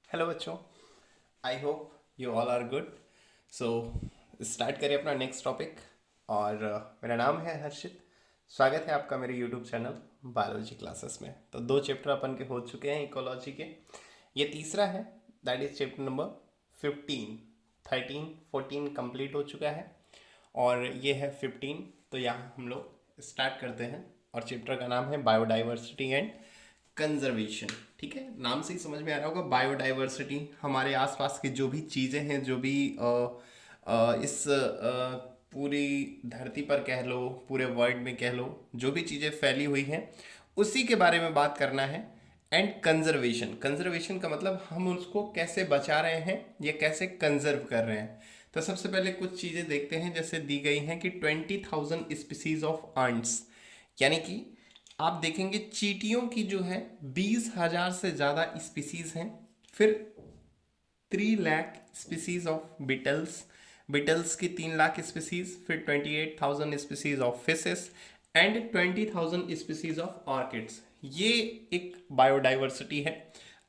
Hello बच्चों, I hope you all are good. So start करें अपना नेक्स्ट टॉपिक। और मेरा नाम है हर्षित। स्वागत है आपका मेरे यूट्यूब चैनल बायोलॉजी क्लासेस में। तो दो चैप्टर अपन के हो चुके हैं इकोलॉजी के। ये तीसरा है, that is chapter number 15। 13 14 complete हो चुका है और ये है 15। तो यहाँ हम लोग स्टार्ट करते हैं और चैप्टर का नाम है बायोडाइवर्सिटी एंड कंजर्वेशन। ठीक है, नाम से ही समझ में आ रहा होगा। बायोडाइवर्सिटी हमारे आसपास की जो भी चीज़ें हैं, जो भी इस पूरी धरती पर कह लो, पूरे वर्ल्ड में कह लो, जो भी चीज़ें फैली हुई हैं उसी के बारे में बात करना है। एंड कंजर्वेशन, कंजर्वेशन का मतलब हम उसको कैसे बचा रहे हैं या कैसे कंजर्व कर रहे हैं। तो सबसे पहले कुछ चीज़ें देखते हैं, जैसे दी गई हैं कि 20,000 स्पीसीज ऑफ आंट्स, यानी कि आप देखेंगे चींटियों की जो है 20,000 से ज़्यादा स्पीसीज हैं। फिर 3 lakh species of Beatles, Beatles की 3 लाख स्पीसीज। फिर 28,000 species of fishes and 20,000 species of orchids. ये एक बायोडाइवर्सिटी है।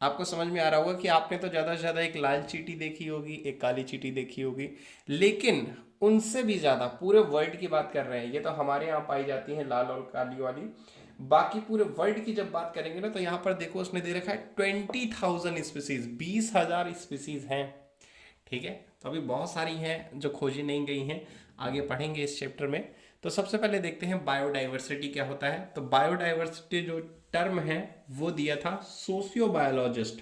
आपको समझ में आ रहा होगा कि आपने तो ज़्यादा से ज़्यादा एक लाल चींटी देखी होगी, एक काली चींटी देखी होगी, लेकिन उनसे भी ज़्यादा पूरे वर्ल्ड की बात कर रहे हैं। ये तो हमारे यहाँ पाई जाती है लाल और काली वाली, बाकी पूरे वर्ल्ड की जब बात करेंगे ना, तो यहाँ पर देखो उसने दे रखा है 20,000 स्पीसीज, 20,000 स्पीसीज हैं। ठीक है, तो अभी बहुत सारी हैं जो खोजी नहीं गई हैं, आगे पढ़ेंगे इस चैप्टर में। तो सबसे पहले देखते हैं बायोडाइवर्सिटी क्या होता है। तो बायोडाइवर्सिटी जो टर्म है वो दिया था सोशियोबायोलॉजिस्ट,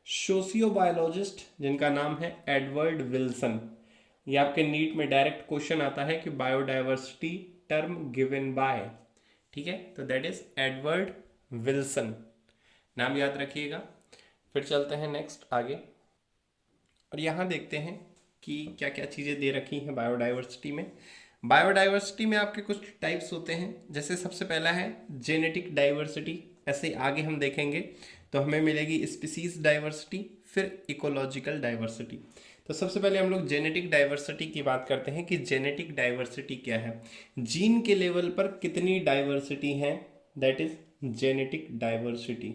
सोशियोबायोलॉजिस्ट जिनका नाम है एडवर्ड विल्सन। ये आपके नीट में डायरेक्ट क्वेश्चन आता है कि बायोडाइवर्सिटी टर्म गिवन बाय, ठीक है, तो दैट इज एडवर्ड विल्सन, नाम याद रखिएगा। फिर चलते हैं नेक्स्ट आगे और यहाँ देखते हैं कि क्या क्या चीज़ें दे रखी हैं बायोडाइवर्सिटी में। बायोडाइवर्सिटी में आपके कुछ टाइप्स होते हैं, जैसे सबसे पहला है जेनेटिक डाइवर्सिटी। ऐसे आगे हम देखेंगे तो हमें मिलेगी स्पीसीज डाइवर्सिटी, फिर इकोलॉजिकल डाइवर्सिटी। तो सबसे पहले हम लोग जेनेटिक डाइवर्सिटी की बात करते हैं कि जेनेटिक डाइवर्सिटी क्या है। जीन के लेवल पर कितनी डाइवर्सिटी है, that is genetic diversity.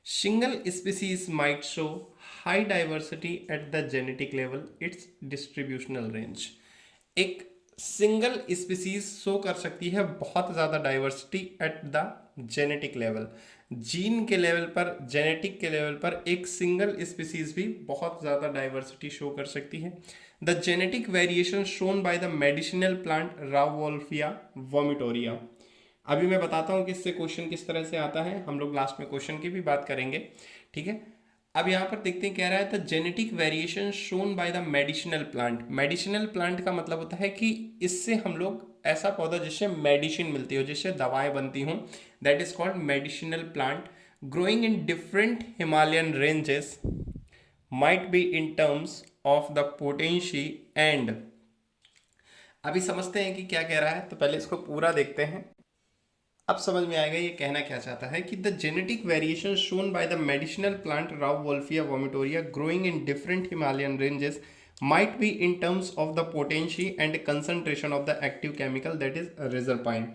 Single species might show high diversity at the genetic level, its distributional range। एक सिंगल स्पीसीज शो कर सकती है बहुत ज़्यादा diversity at the genetic level. Gene के लेवल पर, जेनेटिक के लेवल पर एक सिंगल स्पीसीज भी बहुत ज़्यादा डाइवर्सिटी शो कर सकती है। The genetic variation shown by the medicinal plant rauwolfia vomitoria. अभी मैं बताता हूँ कि इससे क्वेश्चन किस तरह से आता है, हम लोग लास्ट में क्वेश्चन की भी बात करेंगे। ठीक है, अब यहाँ पर देखते हैं कह रहा है the genetic variation shown by the medicinal plant. Medicinal plant का मतलब होता है कि इससे हम लोग ऐसा पौधा जिससे मेडिसिन मिलती हो, जिससे दवाएं बनती हों, that is called medicinal plant. Growing in different Himalayan ranges might be in terms of the potency and. अभी समझते हैं कि क्या कह रहा है, तो पहले इसको पूरा देखते हैं, अब समझ में आएगा ये कहना क्या चाहता है। कि the genetic variation shown by the medicinal plant Rao Wolffia vomitoria growing in different Himalayan ranges might be in terms of the potency and concentration of the active chemical, that is reserpine.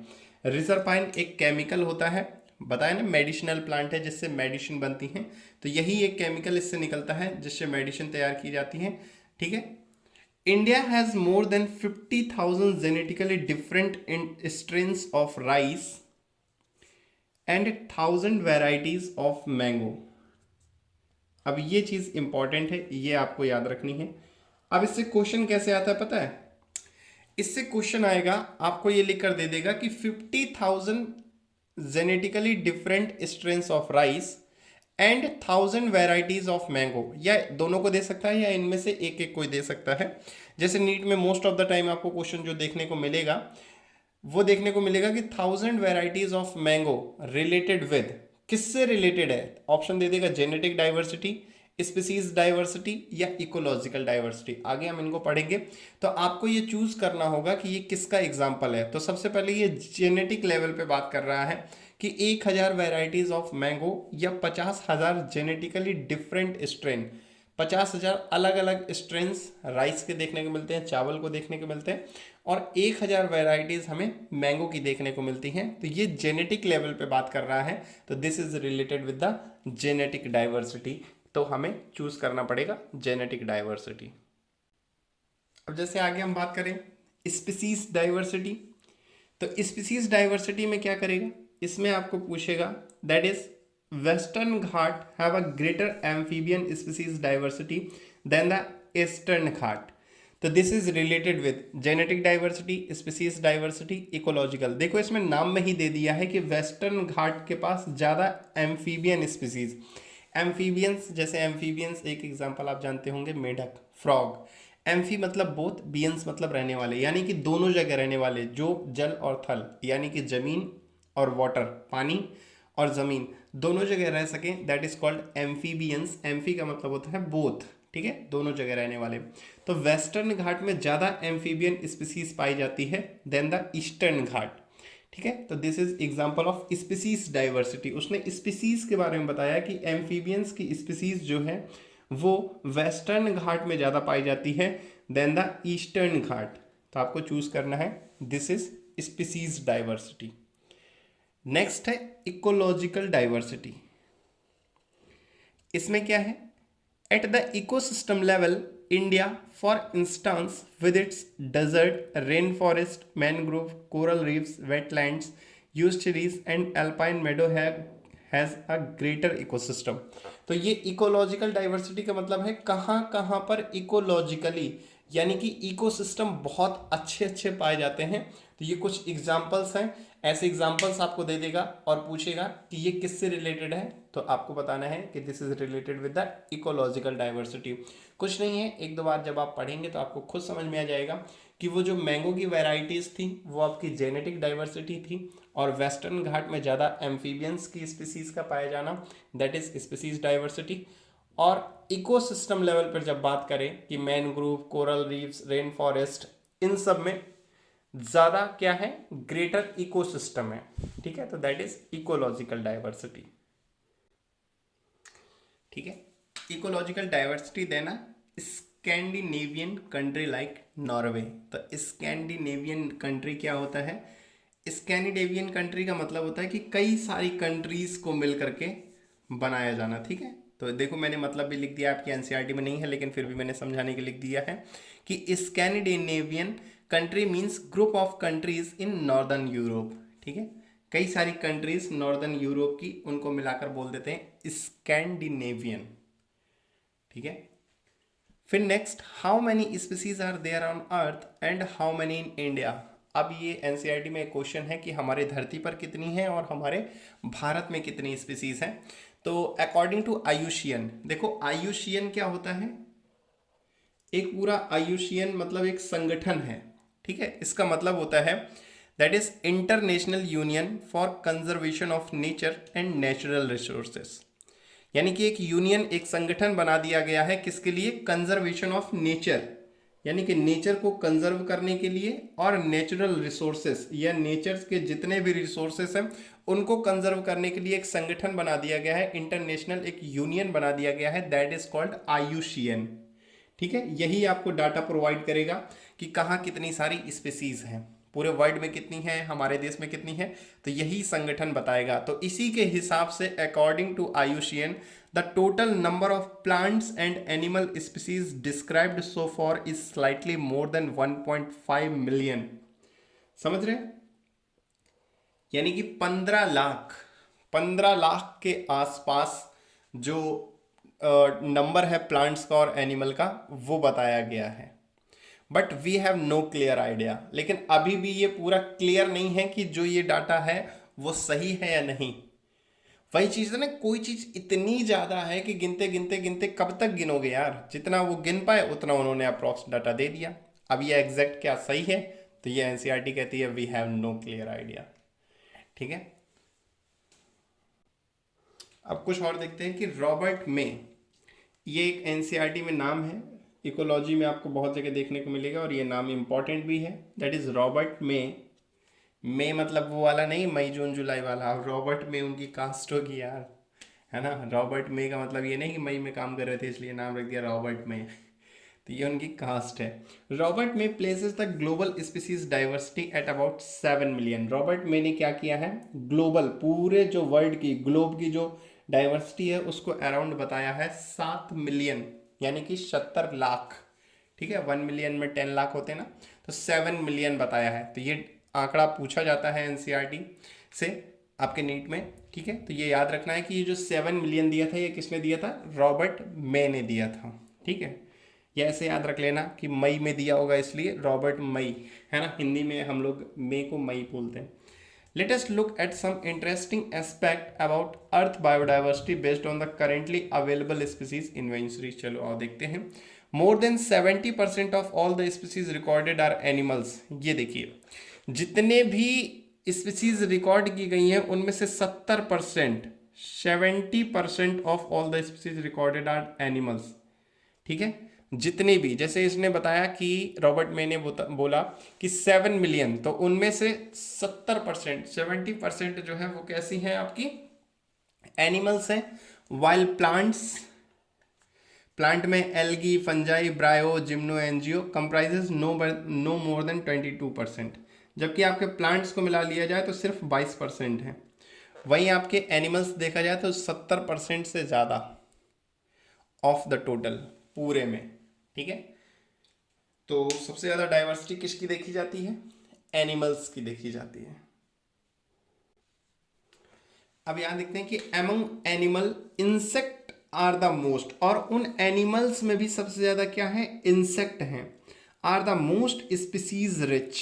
Reserpine एक chemical होता है, बताया ना, medicinal plant है जिससे medicine बनती हैं, तो यही एक केमिकल इससे निकलता है जिससे मेडिसिन तैयार की जाती है। ठीक है, India has more than 50,000 genetically different strains of rice and 1,000 varieties of mango. अब ये चीज इंपॉर्टेंट है, ये आपको याद रखनी है। अब इससे क्वेश्चन कैसे आता है पता है, इससे क्वेश्चन आएगा, आपको ये लिख कर दे देगा कि 50,000 genetically different strains of rice and 1,000 varieties of mango, या दोनों को दे सकता है या इनमें से एक एक कोई दे सकता है। जैसे नीट में मोस्ट ऑफ द टाइम आपको क्वेश्चन जो देखने को मिलेगा वो देखने को मिलेगा कि 1,000 varieties of mango related with, किससे रिलेटेड है, ऑप्शन दे देगा जेनेटिक डाइवर्सिटी, स्पीसीज डाइवर्सिटी या इकोलॉजिकल डाइवर्सिटी। आगे हम इनको पढ़ेंगे, तो आपको ये चूज करना होगा कि ये किसका एग्जाम्पल है। तो सबसे पहले ये जेनेटिक लेवल पे बात कर रहा है कि 1,000 वेराइटीज ऑफ मैंगो या 50,000 जेनेटिकली डिफरेंट स्ट्रेन, 50,000 अलग अलग स्ट्रेन्स राइस के देखने को मिलते हैं, चावल को देखने को मिलते हैं, और 1,000 वेराइटीज हमें मैंगो की देखने को मिलती हैं। तो ये जेनेटिक लेवल पे बात कर रहा है, तो this is related with the genetic diversity तो हमें चूज करना पड़ेगा जेनेटिक डाइवर्सिटी। अब जैसे आगे हम बात करें स्पीसीज डाइवर्सिटी, तो स्पीसीज डाइवर्सिटी में क्या करेगा, इसमें आपको पूछेगा that is Western Ghat have a greater amphibian species diversity than the Eastern Ghat. तो this is related with genetic diversity, species diversity, ecological. देखो इसमें नाम में ही दे दिया है कि वेस्टर्न घाट के पास ज़्यादा एम्फीबियन स्पीसीज, एम्फीबियंस, जैसे एम्फीबियंस एक एग्जांपल आप जानते होंगे मेढक, फ्रॉग। एम्फी मतलब बोथ, बियंस मतलब रहने वाले, यानी कि दोनों जगह रहने वाले, जो जल और थल, यानी कि जमीन और वाटर, पानी और जमीन दोनों जगह रह सके, that is called amphibians. Amphi का मतलब होता है बोथ, ठीक है, दोनों जगह रहने वाले। तो वेस्टर्न घाट में ज़्यादा एम्फीबियन स्पीसीज पाई जाती है देन द ईस्टर्न घाट, ठीक है। तो this is example of species diversity. उसने स्पीसीज के बारे में बताया कि एम्फीबियंस की स्पीसीज जो है वो वेस्टर्न घाट में ज़्यादा पाई जाती है देन द ईस्टर्न घाट। तो आपको चूज करना है, this is species diversity. Next है इकोलॉजिकल डाइवर्सिटी। इसमें क्या है, at the ecosystem level India for instance with its desert, rain forest, mangrove, coral reefs, wetlands, estuaries and alpine meadow has a greater ecosystem. तो ये ecological diversity का मतलब है कहाँ कहाँ पर इकोलॉजिकली यानी कि इकोसिस्टम बहुत अच्छे अच्छे पाए जाते हैं। तो ये कुछ एग्जाम्पल्स हैं, ऐसे एग्जाम्पल्स आपको दे देगा और पूछेगा कि ये किससे रिलेटेड है, तो आपको बताना है कि this is related with the ecological diversity. कुछ नहीं है, एक दो बार जब आप पढ़ेंगे तो आपको खुद समझ में आ जाएगा कि वो जो मैंगो की वैरायटीज थी वो आपकी जेनेटिक डाइवर्सिटी थी, और वेस्टर्न घाट में ज़्यादा एम्फीबियंस की स्पीसीज का पाया जाना, दैट इज स्पीसीज डाइवर्सिटी। और इकोसिस्टम लेवल पर जब बात करें कि mangrove, coral reefs, rain forest, इन सब में ज़्यादा क्या है, ग्रेटर इकोसिस्टम है, ठीक है। तो दैट इज इकोलॉजिकल डाइवर्सिटी, ठीक है। इकोलॉजिकल डाइवर्सिटी देना स्कैंडिनेवियन कंट्री लाइक नॉर्वे। तो स्कैंडिनेवियन कंट्री क्या होता है, स्कैंडिनेवियन कंट्री का मतलब होता है कि कई सारी कंट्रीज को मिल करके बनाया जाना, ठीक है। तो देखो मैंने मतलब भी लिख दिया, आपकी एनसीईआरटी में नहीं है लेकिन फिर भी मैंने समझाने के लिख दिया है कि Scandinavian country means group of countries in northern Europe, ठीक है। कई सारी कंट्रीज नॉर्दर्न यूरोप की, उनको मिलाकर बोल देते हैं स्कैंडिनेवियन, ठीक है। फिर next, how many species are there on earth and how many in India. अब ये एनसीईआरटी में एक क्वेश्चन है कि हमारे धरती पर कितनी है और हमारे भारत में कितनी स्पीसीज हैं। तो अकॉर्डिंग टू आयुषियन, देखो आयुषियन क्या होता है, एक पूरा आयुषियन मतलब एक संगठन है, ठीक है। इसका मतलब होता है that is international union for conservation of nature and natural resources. यानी कि एक यूनियन, एक संगठन बना दिया गया है किसके लिए, कंजर्वेशन ऑफ नेचर, यानी कि नेचर को कंजर्व करने के लिए, और नेचुरल रिसोर्सेस या नेचर के जितने भी रिसोर्सेस हैं उनको कंजर्व करने के लिए एक संगठन बना दिया गया है, इंटरनेशनल एक यूनियन बना दिया गया है, दैट इज कॉल्ड आयुषियन, ठीक है। यही आपको डाटा प्रोवाइड करेगा कि कहाँ कितनी सारी स्पीसीज हैं, पूरे वर्ल्ड में कितनी है, हमारे देश में कितनी है, तो यही संगठन बताएगा। तो इसी के हिसाब से according to IUCN the total number of plants and animal species described so far is slightly more than 1.5 million. समझ रहे हैं, यानी कि 15 लाख के आसपास जो नंबर है प्लांट्स का और एनिमल का वो बताया गया है। But we have no clear idea, लेकिन अभी भी ये पूरा क्लियर नहीं है कि जो ये डाटा है वो सही है या नहीं। वही चीज़ है ना, कोई चीज़ इतनी ज़्यादा है कि गिनते गिनते गिनते कब तक गिनोगे यार, जितना वो गिन पाए उतना उन्होंने अप्रॉक्स डाटा दे दिया। अब ये एग्जैक्ट क्या सही है, तो ये एनसीईआरटी कहती है we have no clear idea, ठीक है। अब कुछ और देखते हैं कि रॉबर्ट मे, ये एक एनसीईआरटी में नाम है, इकोलॉजी में आपको बहुत जगह देखने को मिलेगा और ये नाम इम्पॉर्टेंट भी है, दैट इज रॉबर्ट मे। मे मतलब वो वाला नहीं, मई जून जुलाई वाला, रॉबर्ट मे उनकी कास्ट होगी यार, है ना। रॉबर्ट मे का मतलब ये नहीं कि मई में काम कर रहे थे इसलिए नाम रख दिया रॉबर्ट मे, तो ये उनकी कास्ट है। Robert may places the global species diversity at about 7 million. Robert मे ने क्या किया है, ग्लोबल पूरे जो वर्ल्ड की, ग्लोब की जो डाइवर्सिटी है उसको अराउंड बताया है 7 मिलियन, यानी कि 70 लाख। ठीक है, 1 मिलियन में 10 लाख होते हैं ना, तो 7 मिलियन बताया है। तो ये आंकड़ा पूछा जाता है एनसीईआरटी से आपके नीट में। ठीक है, तो ये याद रखना है कि ये जो 7 मिलियन दिया था ये किसने दिया था, रॉबर्ट मे ने दिया था। ठीक है, ये ऐसे याद रख लेना कि मई में दिया होगा इसलिए रॉबर्ट मई, है ना, हिंदी में हम लोग मई को मई बोलते हैं। Let us look at some interesting aspect about Earth biodiversity based on the currently available species inventory। चलो आओ देखते हैं। More than 70% of all the species recorded are animals। ये देखिए, जितने भी स्पीसीज रिकॉर्ड की गई हैं उनमें से 70% of all the species recorded are animals. ठीक है, जितने भी, जैसे इसने बताया कि रॉबर्ट मे ने बोला कि 7 मिलियन, तो उनमें से 70%, 70% जो है वो कैसी हैं आपकी, एनिमल्स हैं। वाइल प्लांट में algae, fungi, bryo, gymno, angio comprises no more than 22%, जबकि आपके प्लांट्स को मिला लिया जाए तो सिर्फ 22% है। वहीं आपके एनिमल्स देखा जाए तो 70% से ज़्यादा ऑफ द टोटल पूरे में। ठीक है, तो सबसे ज़्यादा डाइवर्सिटी किसकी देखी जाती है, एनिमल्स की देखी जाती है। अब यहां देखते हैं कि among animal insect are the most, और उन एनिमल्स में भी सबसे ज्यादा क्या है, इंसेक्ट हैं। Are the most species rich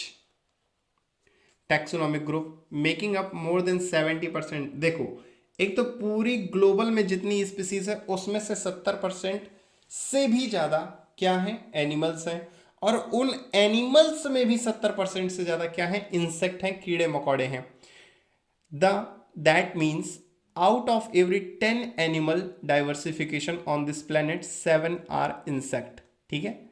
taxonomic group making up more than 70%। देखो, एक तो पूरी ग्लोबल में जितनी स्पीसीज है उसमें से 70% से भी ज्यादा क्या है, एनिमल्स हैं। और उन एनिमल्स में भी 70% से ज्यादा क्या है, इंसेक्ट हैं, कीड़े मकोड़े हैं। That means out of every 10 animal diversification on this planet 7 are insect। ठीक है,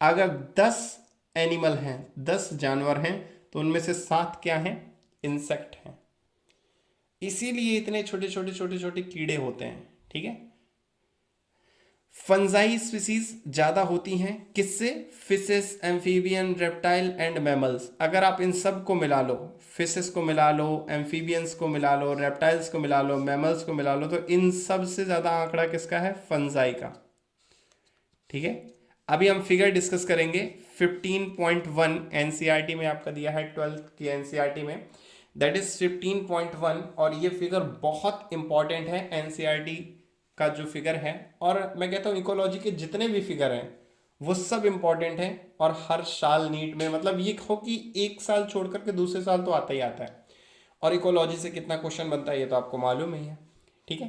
अगर 10 एनिमल हैं, 10 जानवर हैं, तो उनमें से 7 क्या हैं, इंसेक्ट हैं। इसीलिए इतने छोटे छोटे छोटे छोटे कीड़े होते हैं। ठीक है, फंजाई स्पीसीज ज्यादा होती हैं किससे, fishes, amphibian, reptile and mammals. अगर आप इन सब को मिला लो, फिशेस को मिला लो, एम्फीबियंस को मिला लो, रेप्टाइल्स को मिला लो, मैमल्स को मिला लो, तो इन सब से ज्यादा आंकड़ा किसका है, फंजाई का। ठीक है, अभी हम फिगर डिस्कस करेंगे। 15.1 एनसीईआरटी में आपका दिया है, 12th की एनसीईआरटी में, दैट इज 15.1। और ये फिगर बहुत इंपॉर्टेंट है एनसीईआरटी का जो फिगर है, और मैं कहता हूँ इकोलॉजी के जितने भी फिगर हैं वो सब इंपॉर्टेंट हैं। और हर साल नीट में, मतलब ये हो कि एक साल छोड़ करके दूसरे साल तो आता ही आता है। और इकोलॉजी से कितना क्वेश्चन बनता है ये तो आपको मालूम ही है। ठीक है,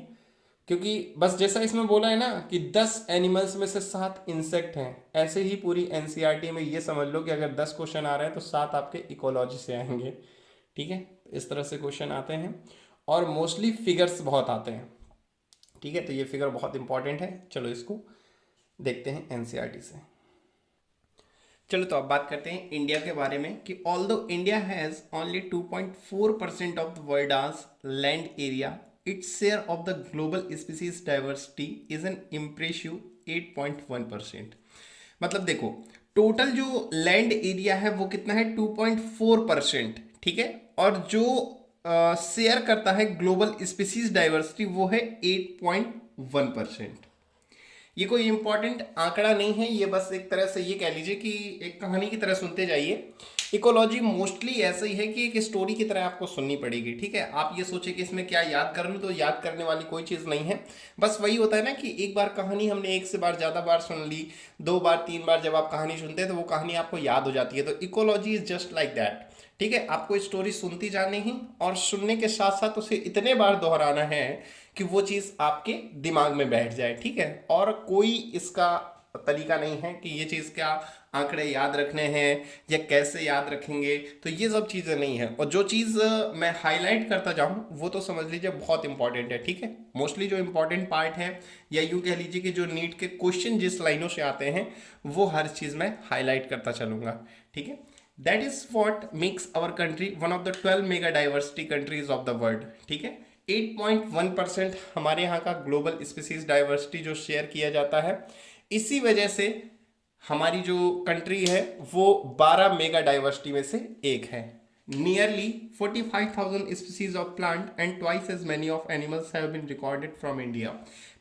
क्योंकि बस जैसा इसमें बोला है ना कि 10 एनिमल्स में से 7 इंसेक्ट हैं, ऐसे ही पूरी एनसीईआरटी में ये समझ लो कि अगर 10 क्वेश्चन आ रहे हैं तो 7 आपके इकोलॉजी से आएंगे। ठीक है, इस तरह से क्वेश्चन आते हैं और मोस्टली फिगर्स बहुत आते हैं। ठीक है, तो ये फिगर बहुत इंपॉर्टेंट है। चलो इसको देखते हैं एनसीईआरटी से। चलो तो अब बात करते हैं इंडिया के बारे में कि although India has only 2.4% of the world's land area, it's share of the global species diversity is an impressive 8.1%। मतलब देखो, टोटल जो लैंड एरिया है वो कितना है, 2.4%। ठीक है, और जो शेयर करता है ग्लोबल स्पीसीज डाइवर्सिटी वो है 8.1%। ये कोई इंपॉर्टेंट आंकड़ा नहीं है, ये बस एक तरह से ये कह लीजिए कि एक कहानी की तरह सुनते जाइए। इकोलॉजी मोस्टली ऐसा ही है कि एक स्टोरी की तरह आपको सुननी पड़ेगी। ठीक है, आप ये सोचे कि इसमें क्या याद कर लूँ, तो याद करने वाली कोई चीज़ नहीं है। बस वही होता है ना कि एक बार कहानी हमने एक से बार ज़्यादा बार सुन ली, 2 बार 3 बार जब आप कहानी सुनते हैं तो वो कहानी आपको याद हो जाती है। तो ecology is just like that. ठीक है, आपको स्टोरी सुनती जानी है और सुनने के साथ साथ उसे इतने बार दोहराना है कि वो चीज़ आपके दिमाग में बैठ जाए। ठीक है, और कोई इसका तरीका नहीं है कि ये चीज़ क्या आंकड़े याद रखने हैं या कैसे याद रखेंगे, तो ये सब चीज़ें नहीं है। और जो चीज़ मैं हाईलाइट करता जाऊँ वो तो समझ लीजिए बहुत इंपॉर्टेंट है। ठीक है, मोस्टली जो इंपॉर्टेंट पार्ट है, या यूँ कह लीजिए कि जो नीट के क्वेश्चन जिस लाइनों से आते हैं वो हर चीज़ मैं हाईलाइट करता चलूँगा। ठीक है, that is what makes our country one of the 12 mega diversity countries of the world. ठीक है, 8.1% हमारे यहाँ का ग्लोबल स्पीसीज डाइवर्सिटी जो शेयर किया जाता है, इसी वजह से हमारी जो कंट्री है वो 12 मेगा डाइवर्सिटी में से एक है। Nearly 45,000 species of plant and twice as many of animals have been recorded from India.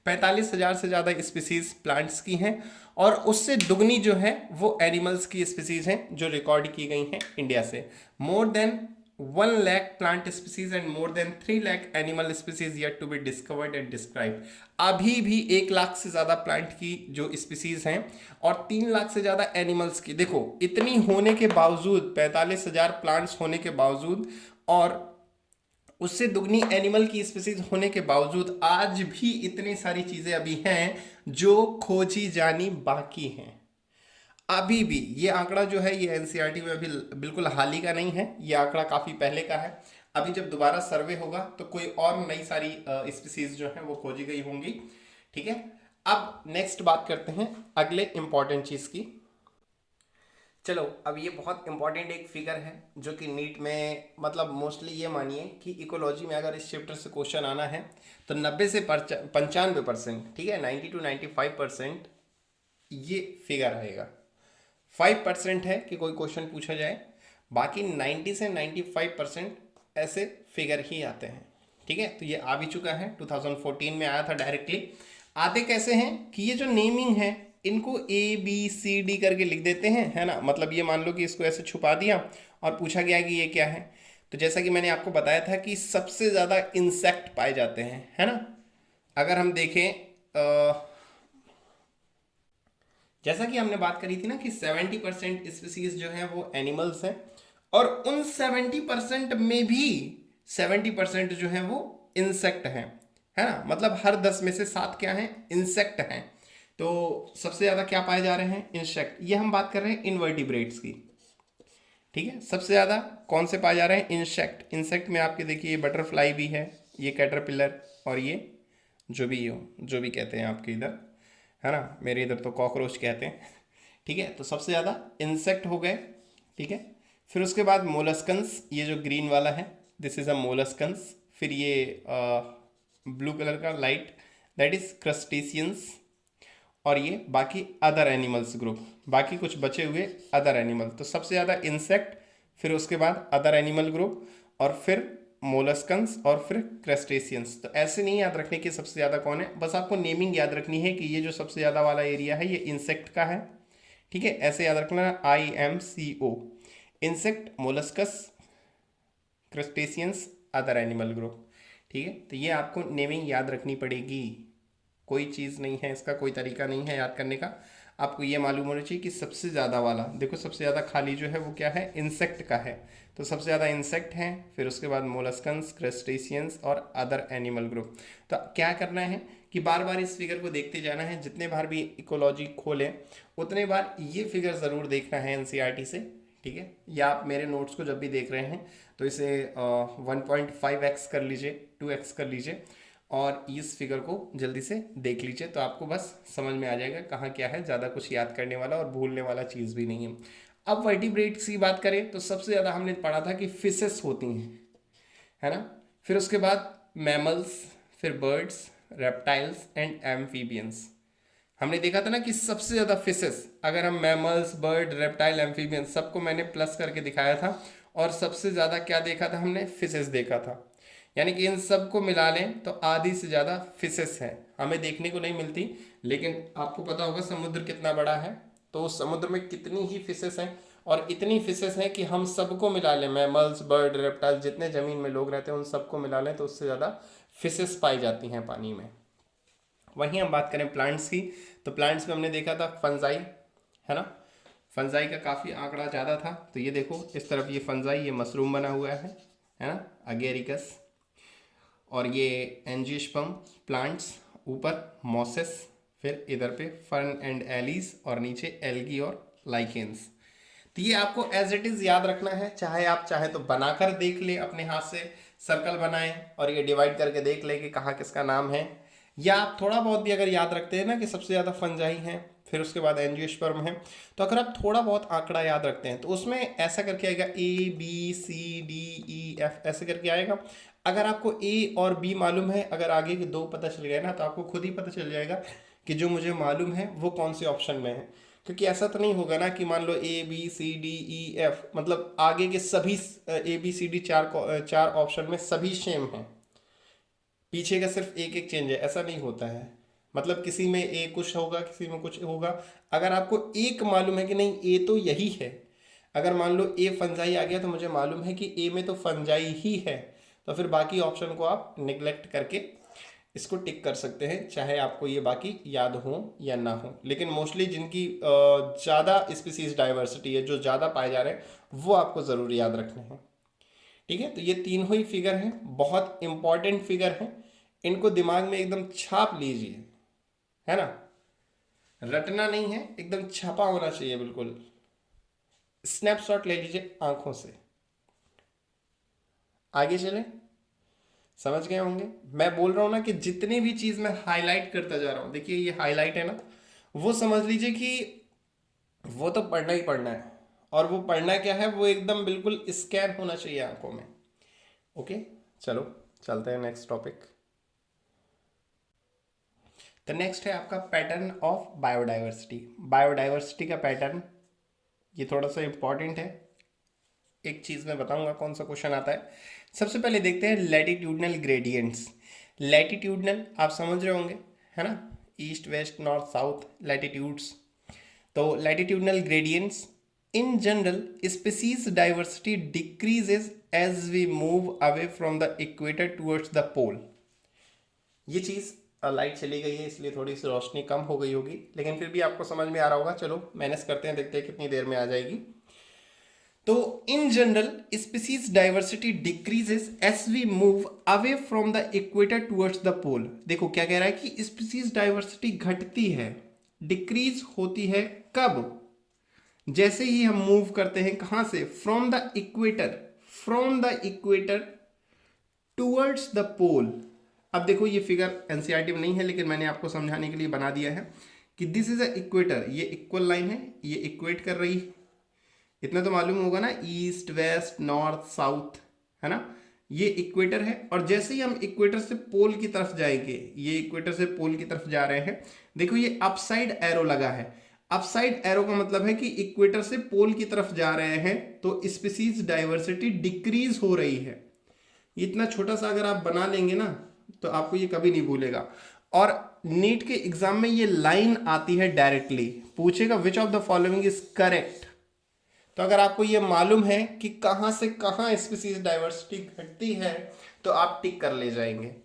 45,000 से ज़्यादा स्पीसीज प्लांट्स की हैं और उससे दुगनी जो है वो एनिमल्स की स्पीसीज हैं जो रिकॉर्ड की गई हैं इंडिया से. More than 1 lakh plant species and more than 3 lakh animal species yet to be discovered and described. अभी भी 1 लाख से ज़्यादा प्लांट की जो स्पीसीज हैं और 3 लाख से ज़्यादा एनिमल्स की. देखो इतनी होने के बावजूद, 45,000 प्लांट्स होने के बावजूद और उससे दुगनी एनिमल की स्पीसीज होने के बावजूद आज भी इतनी सारी चीज़ें अभी हैं जो खोजी जानी बाकी हैं. अभी भी ये आंकड़ा जो है ये एनसीईआरटी में अभी बिल्कुल हाल ही का नहीं है, ये आंकड़ा काफ़ी पहले का है. अभी जब दोबारा सर्वे होगा तो कोई और नई सारी स्पीसीज जो है वो खोजी गई होंगी. ठीक है, अब नेक्स्ट बात करते हैं अगले इंपॉर्टेंट चीज़ की. चलो अब ये बहुत इंपॉर्टेंट एक फिगर है जो कि नीट में मतलब मोस्टली ये मानिए कि इकोलॉजी में अगर इस चैप्टर से क्वेश्चन आना है तो 90 से 95%, ठीक है, 90 to 95% ये फिगर आएगा. 5% है कि कोई क्वेश्चन पूछा जाए, बाकी 90 से 95% ऐसे फिगर ही आते हैं. ठीक है, तो ये आ भी चुका है, 2014 में आया था डायरेक्टली. आते कैसे हैं कि ये जो नेमिंग है इनको ABCD करके लिख देते हैं, है ना. मतलब ये मान लो कि इसको ऐसे छुपा दिया और पूछा गया कि ये क्या है. तो जैसा कि मैंने आपको बताया था कि सबसे ज़्यादा इंसेक्ट पाए जाते हैं, है ना. अगर हम देखें जैसा कि हमने बात करी थी ना कि 70% स्पीसीज जो है वो एनिमल्स हैं और उन 70% में भी 70% जो है वो इंसेक्ट हैं, है ना. मतलब हर 10 में से 7 क्या हैं, इंसेक्ट हैं. तो सबसे ज़्यादा क्या पाए जा रहे हैं, इंसेक्ट. ये हम बात कर रहे हैं इनवर्टिब्रेट्स की. ठीक है, सबसे ज़्यादा कौन से पाए जा रहे हैं, इंसेक्ट. इंसेक्ट में आपके देखिए बटरफ्लाई भी है, ये कैटरपिलर और ये जो भी कहते हैं आपके इधर, है ना. मेरे इधर तो कॉकरोच कहते हैं. ठीक है, तो सबसे ज़्यादा इंसेक्ट हो गए. ठीक है, फिर उसके बाद मोलस्कन्स, ये जो ग्रीन वाला है दिस इज़ अ मोलस्कन्स. फिर ये ब्लू कलर का लाइट दैट इज़ क्रस्टेशियंस. और ये बाकी अदर एनिमल्स ग्रुप, बाकी कुछ बचे हुए अदर एनिमल. तो सबसे ज़्यादा इंसेक्ट, फिर उसके बाद अदर एनिमल ग्रुप और फिर मोलस्कन्स और फिर क्रस्टेशियंस. तो ऐसे नहीं याद रखने की सबसे ज़्यादा कौन है, बस आपको नेमिंग याद रखनी है कि ये जो सबसे ज़्यादा वाला एरिया है ये इंसेक्ट का है. ठीक है, ऐसे याद रखना IMCO, insect, molluscs, crustaceans, other animal group. ठीक है, तो ये आपको नेमिंग याद रखनी पड़ेगी. कोई चीज़ नहीं है इसका, कोई तरीका नहीं है याद करने का. आपको ये मालूम होना चाहिए कि सबसे ज़्यादा वाला देखो, सबसे ज़्यादा खाली जो है वो क्या है, इंसेक्ट का है. तो सबसे ज़्यादा इंसेक्ट हैं, फिर उसके बाद मोलस्कन्स, क्रस्टेशियंस और अदर एनिमल ग्रुप. तो क्या करना है कि बार बार इस फिगर को देखते जाना है. जितने बार भी इकोलॉजी खोलें उतने बार ये फिगर ज़रूर देखना है एनसीईआरटी से. ठीक है, या आप मेरे नोट्स को जब भी देख रहे हैं तो इसे 1.5x कर लीजिए, 2x कर लीजिए और इस फिगर को जल्दी से देख लीजिए. तो आपको बस समझ में आ जाएगा कहाँ क्या है. ज़्यादा कुछ याद करने वाला और भूलने वाला चीज़ भी नहीं है. अब वर्टिब्रेट्स की बात करें तो सबसे ज़्यादा हमने पढ़ा था कि फिशेस होती हैं, है ना. फिर उसके बाद मैमल्स, फिर बर्ड्स, रेप्टाइल्स एंड एम्फीबियंस. हमने देखा था ना कि सबसे ज़्यादा फिशेस, अगर हम मैमल्स, बर्ड, रेप्टाइल, एम्फीबियंस सबको मैंने प्लस करके दिखाया था और सबसे ज़्यादा क्या देखा था हमने, फिशेस देखा था. यानी कि इन सब को मिला लें तो आधी से ज़्यादा फिशेस हैं. हमें देखने को नहीं मिलती, लेकिन आपको पता होगा समुद्र कितना बड़ा है, तो उस समुद्र में कितनी ही फिशेस हैं. और इतनी फिशेस हैं कि हम सबको मिला लें, मैमल्स, बर्ड, रेप्टाइल, जितने ज़मीन में लोग रहते हैं उन सबको मिला लें तो उससे ज़्यादा फिशेस पाई जाती हैं पानी में. वहीं हम बात करें प्लांट्स की, तो प्लांट्स में हमने देखा था फंजाई, है ना. फंजाई का काफ़ी आंकड़ा ज़्यादा था. तो ये देखो इस तरफ ये फंजाई, ये मशरूम बना हुआ है ना, अगेरिकस. और ये एंजियोस्पर्म प्लांट्स, ऊपर मॉसेस, फिर इधर पे फर्न एंड एलीज और नीचे एल्गी और लाइकेंस. तो ये आपको एज इट इज़ याद रखना है. चाहे तो बनाकर देख ले, अपने हाथ से सर्कल बनाएं और ये डिवाइड करके देख ले कि कहाँ किसका नाम है. या आप थोड़ा बहुत भी अगर याद रखते हैं ना कि सबसे ज़्यादा फंजाई हैं, फिर उसके बाद एंजियोस्पर्म है, तो अगर आप थोड़ा बहुत आंकड़ा याद रखते हैं तो उसमें ऐसा करके आएगा ABCDEF ऐसे करके आएगा. अगर आपको A और B मालूम है, अगर आगे के दो पता चल गए ना तो आपको खुद ही पता चल जाएगा कि जो मुझे मालूम है वो कौन से ऑप्शन में है. क्योंकि ऐसा तो नहीं होगा ना कि मान लो A B C D E F, मतलब आगे के सभी ए बी सी डी चार ऑप्शन में सभी सेम हैं, पीछे का सिर्फ एक एक चेंज है, ऐसा नहीं होता है। मतलब किसी में ए कुछ होगा, किसी में कुछ होगा। अगर आपको एक मालूम है कि नहीं ए तो यही है, अगर मान लो ए फंजाई आ गया तो मुझे मालूम है कि ए में तो फंजाई ही है, तो फिर बाकी ऑप्शन को आप निगलेक्ट करके इसको टिक कर सकते हैं, चाहे आपको ये बाकी याद हो या ना हो। लेकिन मोस्टली जिनकी ज़्यादा स्पीसीज डाइवर्सिटी है, जो ज़्यादा पाए जा रहे हैं, वो आपको ज़रूर याद रखने हैं। ठीक है, तो ये तीनों ही फिगर हैं, बहुत इंपॉर्टेंट फिगर हैं, इनको दिमाग में एकदम छाप लीजिए, है ना। रटना नहीं है, एकदम छपा होना चाहिए, बिल्कुल स्नैपशॉट ले लीजिए आंखों से। आगे चलें, समझ गए होंगे। मैं बोल रहा हूं ना कि जितनी भी चीज मैं हाईलाइट करता जा रहा हूं, देखिए ये हाईलाइट है ना, वो समझ लीजिए कि वो तो पढ़ना ही पढ़ना है, और वो पढ़ना क्या है, वो एकदम बिल्कुल स्कैन होना चाहिए आंखों में। ओके, चलो चलते हैं नेक्स्ट टॉपिक। तो नेक्स्ट है आपका पैटर्न ऑफ बायोडाइवर्सिटी। बायोडाइवर्सिटी का पैटर्न ये थोड़ा सा इंपॉर्टेंट है, एक चीज़ मैं बताऊंगा कौन सा क्वेश्चन आता है। सबसे पहले देखते हैं लैटिट्यूडनल ग्रेडियंट्स। लैटिट्यूडनल आप समझ रहे होंगे, है ना, east west north south latitudes. तो latitudinal gradients in general species diversity decreases as we move away from the equator towards the pole. ये चीज़ लाइट चली गई है इसलिए थोड़ी सी रोशनी कम हो गई होगी, लेकिन फिर भी आपको समझ में आ रहा होगा। चलो मैनेज करते हैं, देखते हैं कितनी देर में आ जाएगी। तो in general species diversity decreases as we move away from the equator towards the pole. देखो क्या कह रहा है कि स्पीसीज डाइवर्सिटी घटती है, डिक्रीज होती है कब, जैसे ही हम मूव करते हैं कहां से, from the equator towards the pole. अब देखो ये फिगर एनसीईआरटी में नहीं है, लेकिन मैंने आपको समझाने के लिए बना दिया है कि दिस इज अ इक्वेटर, ये इक्वल लाइन है, ये इक्वेट कर रही है, इतना तो मालूम होगा ना, ईस्ट वेस्ट नॉर्थ साउथ, है ना, ये इक्वेटर है। और जैसे ही हम इक्वेटर से पोल की तरफ जाएंगे, ये इक्वेटर से पोल की तरफ जा रहे हैं, देखो ये अपसाइड एरो लगा है। अपसाइड एरो का मतलब है कि इक्वेटर से पोल की तरफ जा रहे हैं, तो स्पीसीज डाइवर्सिटी डिक्रीज हो रही है। इतना छोटा सा अगर आप बना लेंगे ना, तो आपको ये कभी नहीं भूलेगा। और नीट के एग्जाम में ये लाइन आती है डायरेक्टली, पूछेगा विच of the following is correct. तो अगर आपको ये मालूम है कि कहां से कहां स्पीसीज डाइवर्सिटी घटती है, तो आप टिक कर ले जाएंगे,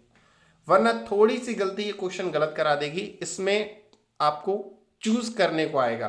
वरना थोड़ी सी गलती ये क्वेश्चन गलत करा देगी। इसमें आपको चूज करने को आएगा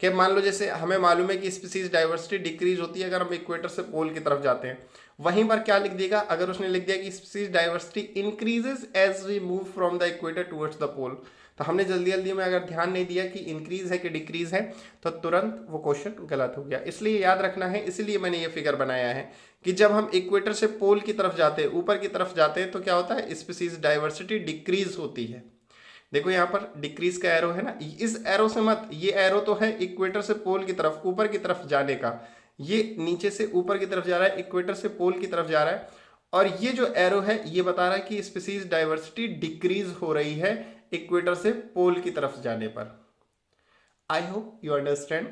कि मान लो जैसे हमें मालूम है कि स्पीसीज डाइवर्सिटी डिक्रीज होती है अगर हम इक्वेटर से पोल की तरफ जाते हैं, वहीं पर क्या लिख देगा, अगर उसने लिख दिया कि species diversity increases as we move from the equator towards the pole, तो हमने जल्दी जल्दी में अगर ध्यान नहीं दिया कि इंक्रीज है कि डिक्रीज है, तो तुरंत वो क्वेश्चन गलत हो गया। इसलिए याद रखना है, इसलिए मैंने ये फिगर बनाया है कि जब हम इक्वेटर से पोल की तरफ जाते हैं, ऊपर की तरफ जाते हैं, तो क्या होता है, स्पीसीज डाइवर्सिटी डिक्रीज होती है। देखो यहाँ पर डिक्रीज का एरो है ना, इस एरो से मत, ये एरो तो है इक्वेटर से पोल की तरफ, ऊपर की तरफ जाने का, ये नीचे से ऊपर की तरफ जा रहा है, इक्वेटर से पोल की तरफ जा रहा है। और ये जो एरो है ये बता रहा है कि स्पीसीज डाइवर्सिटी डिक्रीज हो रही है इक्वेटर से पोल की तरफ जाने पर। आई होप यू अंडरस्टैंड।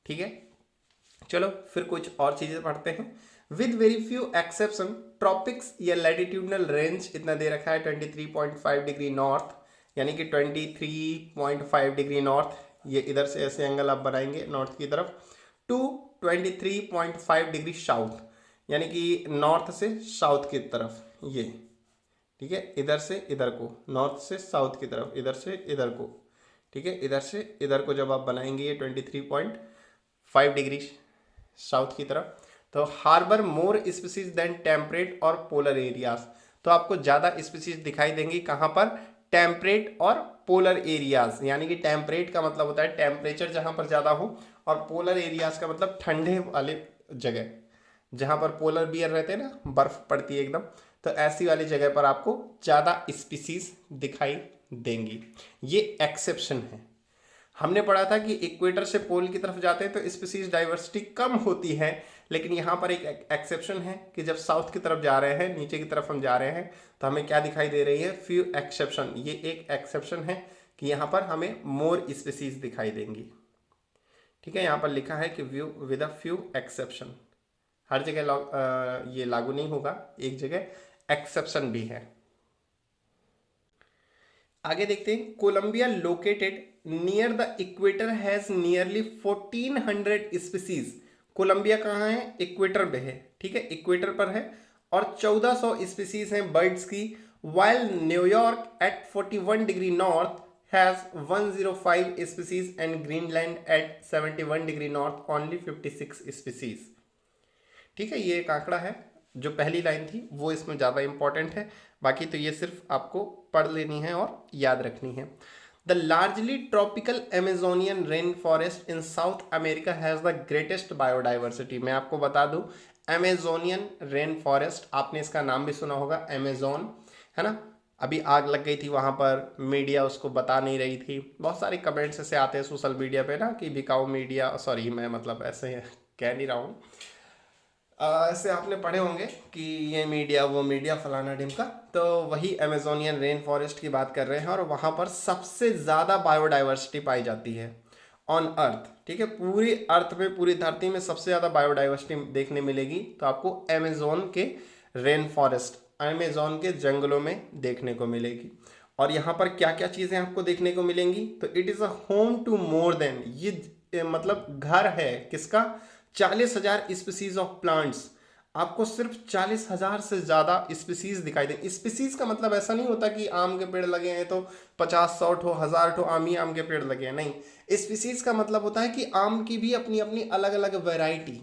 ठीक है, चलो फिर कुछ और चीजें पढ़ते हैं। With very few exception tropics या लैटिट्यूडनल रेंज इतना दे रखा है 23.5 डिग्री नॉर्थ, यानी कि 23.5 डिग्री नॉर्थ, ये इधर से ऐसे एंगल आप बनाएंगे नॉर्थ की तरफ, टू 23.5 डिग्री साउथ, यानी कि नॉर्थ से साउथ की तरफ, ये ठीक है, इधर से इधर को, नॉर्थ से साउथ की तरफ, इधर से इधर को, ठीक है, इधर से इधर को जब आप बनाएंगे ये 23.5 डिग्री साउथ की तरफ, तो harbour more species than temperate और पोलर एरियाज। तो आपको ज़्यादा स्पीसीज दिखाई देंगी कहाँ पर, टेम्परेट और पोलर एरियाज, यानी कि टेम्परेट का मतलब होता है टेम्परेचर जहाँ पर ज़्यादा हो, और पोलर एरियाज का मतलब ठंडे वाले जगह, जहाँ पर पोलर बियर रहते हैं ना, बर्फ पड़ती है एकदम, तो ऐसी वाली जगह पर आपको ज़्यादा स्पीसीज दिखाई देंगी। ये एक्सेप्शन है। हमने पढ़ा था कि इक्वेटर से पोल की तरफ जाते हैं तो स्पीसीज डाइवर्सिटी कम होती है, लेकिन यहाँ पर एक एक्सेप्शन है कि जब साउथ की तरफ जा रहे हैं, नीचे की तरफ हम जा रहे हैं, तो हमें क्या दिखाई दे रही है, फ्यू एक्सेप्शन। ये एक एक्सेप्शन है कि यहाँ पर हमें मोर स्पीसीज दिखाई देंगी। ठीक है, यहाँ पर लिखा है कि view with a few exception, हर जगह ये लागू नहीं होगा, एक जगह एक्सेप्शन भी है। आगे देखते हैं, Colombia located near the equator has nearly 1400 species. Colombia कहाँ है? इक्वेटर पे है। ठीक है, इक्वेटर पर है और 1400 स्पीसीज हैं बर्ड्स की। While New York at 41 degree north has 105 species and Greenland at 71 degree north only 56 species. ठीक है, ये एक आंकड़ा है, जो पहली लाइन थी वो इसमें ज़्यादा इंपॉर्टेंट है, बाकी तो ये सिर्फ आपको पढ़ लेनी है और याद रखनी है। The largely tropical Amazonian rain forest in South America has the greatest biodiversity. मैं आपको बता दूं, एमेजोनियन रेन फॉरेस्ट, आपने इसका नाम भी सुना होगा, अमेजोन, है ना। अभी आग लग गई थी वहाँ पर, मीडिया उसको बता नहीं रही थी। बहुत सारे कमेंट्स ऐसे आते हैं सोशल मीडिया पे ना कि बिकाऊ मीडिया, सॉरी मैं मतलब ऐसे कह नहीं रहा हूँ, ऐसे आपने पढ़े होंगे कि ये मीडिया वो मीडिया फलाना ढिमका, तो वही अमेजोनियन रेन फॉरेस्ट की बात कर रहे हैं। और वहाँ पर सबसे ज़्यादा बायोडाइवर्सिटी पाई जाती है ऑन अर्थ। ठीक है, पूरी अर्थ में, पूरी धरती में सबसे ज़्यादा बायोडाइवर्सिटी देखने मिलेगी तो आपको अमेजोन के रेन फॉरेस्ट, अमेजोन के जंगलों में देखने को मिलेगी। और यहाँ पर क्या क्या चीज़ें आपको देखने को मिलेंगी, तो it is a home to more than, ये मतलब घर है किसका? 40,000 स्पीसीज ऑफ प्लांट्स। आपको सिर्फ 40,000 से ज़्यादा स्पीसीज दिखाई दे। स्पीसीज का मतलब ऐसा नहीं होता कि आम के पेड़ लगे हैं तो 50-100 ठो 1000 ठो आम के पेड़ लगे हैं, नहीं। स्पीसीज का मतलब होता है कि आम की भी अपनी अपनी अलग अलग वैरायटी।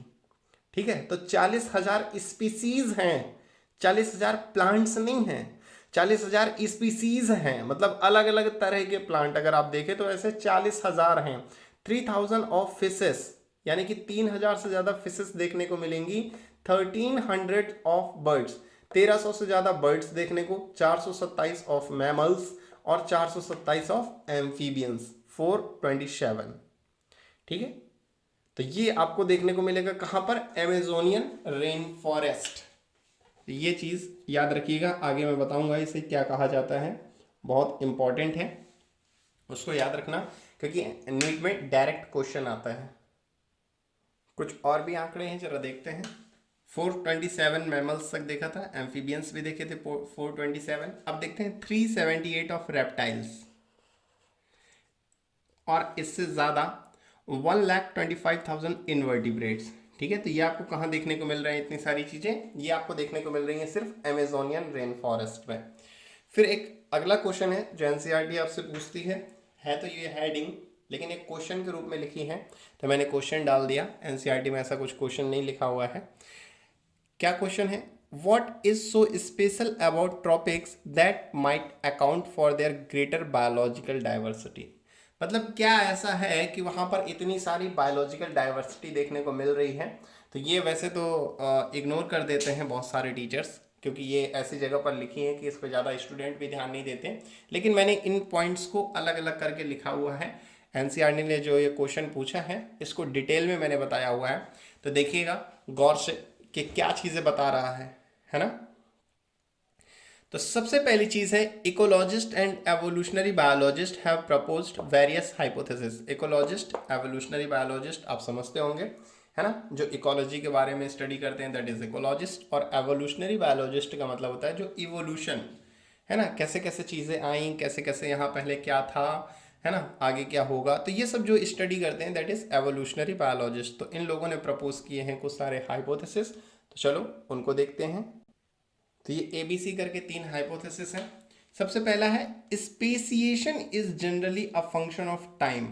ठीक है, तो 40,000 स्पीसीज हैं, 40,000 प्लांट्स नहीं हैं, 40,000 स्पीसीज हैं, मतलब अलग अलग तरह के प्लांट अगर आप देखें तो ऐसे 40,000 हैं। 3,000 ऑफ फिशेस, यानी कि 3,000 से ज़्यादा फिशेस देखने को मिलेंगी। 1,300 ऑफ बर्ड्स, 1,300 से ज़्यादा बर्ड्स देखने को। 427 ऑफ मैमल्स और 427 ऑफ एम्फीबियंस, 427। ठीक है, तो ये आपको देखने को मिलेगा कहाँ पर? Amazonian rain forest. ये चीज़ याद रखिएगा, आगे मैं बताऊंगा इसे क्या कहा जाता है, बहुत इंपॉर्टेंट है, उसको याद रखना, क्योंकि नीट में डायरेक्ट क्वेश्चन आता है। कुछ और भी आंकड़े हैं, जरा देखते हैं। 427 मैमल्स तक देखा था, एम्फीबियंस भी देखे थे 427। अब देखते हैं 378 ऑफ रेप्टाइल्स, और इससे ज़्यादा 1,25,000 इनवर्टिब्रेट्स। ठीक है, तो ये आपको कहाँ देखने को मिल रहे हैं? इतनी सारी चीज़ें ये आपको देखने को मिल रही हैं सिर्फ अमेजोनियन रेन फॉरेस्ट में। फिर एक अगला क्वेश्चन है जो एनसीईआरटी आपसे पूछती है तो ये हेडिंग, लेकिन एक क्वेश्चन के रूप में लिखी है, तो मैंने क्वेश्चन डाल दिया। एनसीईआरटी में ऐसा कुछ क्वेश्चन नहीं लिखा हुआ है। क्या क्वेश्चन है? What is so special about tropics that might account for their greater biological diversity. मतलब क्या ऐसा है कि वहाँ पर इतनी सारी बायोलॉजिकल डाइवर्सिटी देखने को मिल रही है। तो ये वैसे तो इग्नोर कर देते हैं बहुत सारे टीचर्स, क्योंकि ये ऐसी जगह पर लिखी है कि इस पर ज़्यादा स्टूडेंट भी ध्यान नहीं देते, लेकिन मैंने इन पॉइंट्स को अलग अलग करके लिखा हुआ है। एनसीईआरटी ने जो ये क्वेश्चन पूछा है इसको डिटेल में मैंने बताया हुआ है, तो देखिएगा गौर से कि क्या चीज़ें बता रहा है ना। तो सबसे पहली चीज़ है, ecologist and evolutionary biologist have proposed various hypothesis. Ecologist, evolutionary biologist आप समझते होंगे, है ना, जो इकोलॉजी के बारे में स्टडी करते हैं दैट इज इकोलॉजिस्ट। और एवोल्यूशनरी बायोलॉजिस्ट का मतलब होता है जो इवोल्यूशन, है ना, कैसे कैसे चीज़ें आई, कैसे कैसे यहाँ पहले क्या था, है ना, आगे क्या होगा, तो ये सब जो स्टडी करते हैं दैट इज एवोल्यूशनरी बायोलॉजिस्ट। तो इन लोगों ने प्रपोज किए हैं कुछ सारे हाइपोथेसिस, तो चलो उनको देखते हैं। तो ये ABC करके 3 हाइपोथेसिस हैं। सबसे पहला है, speciation is generally a function of time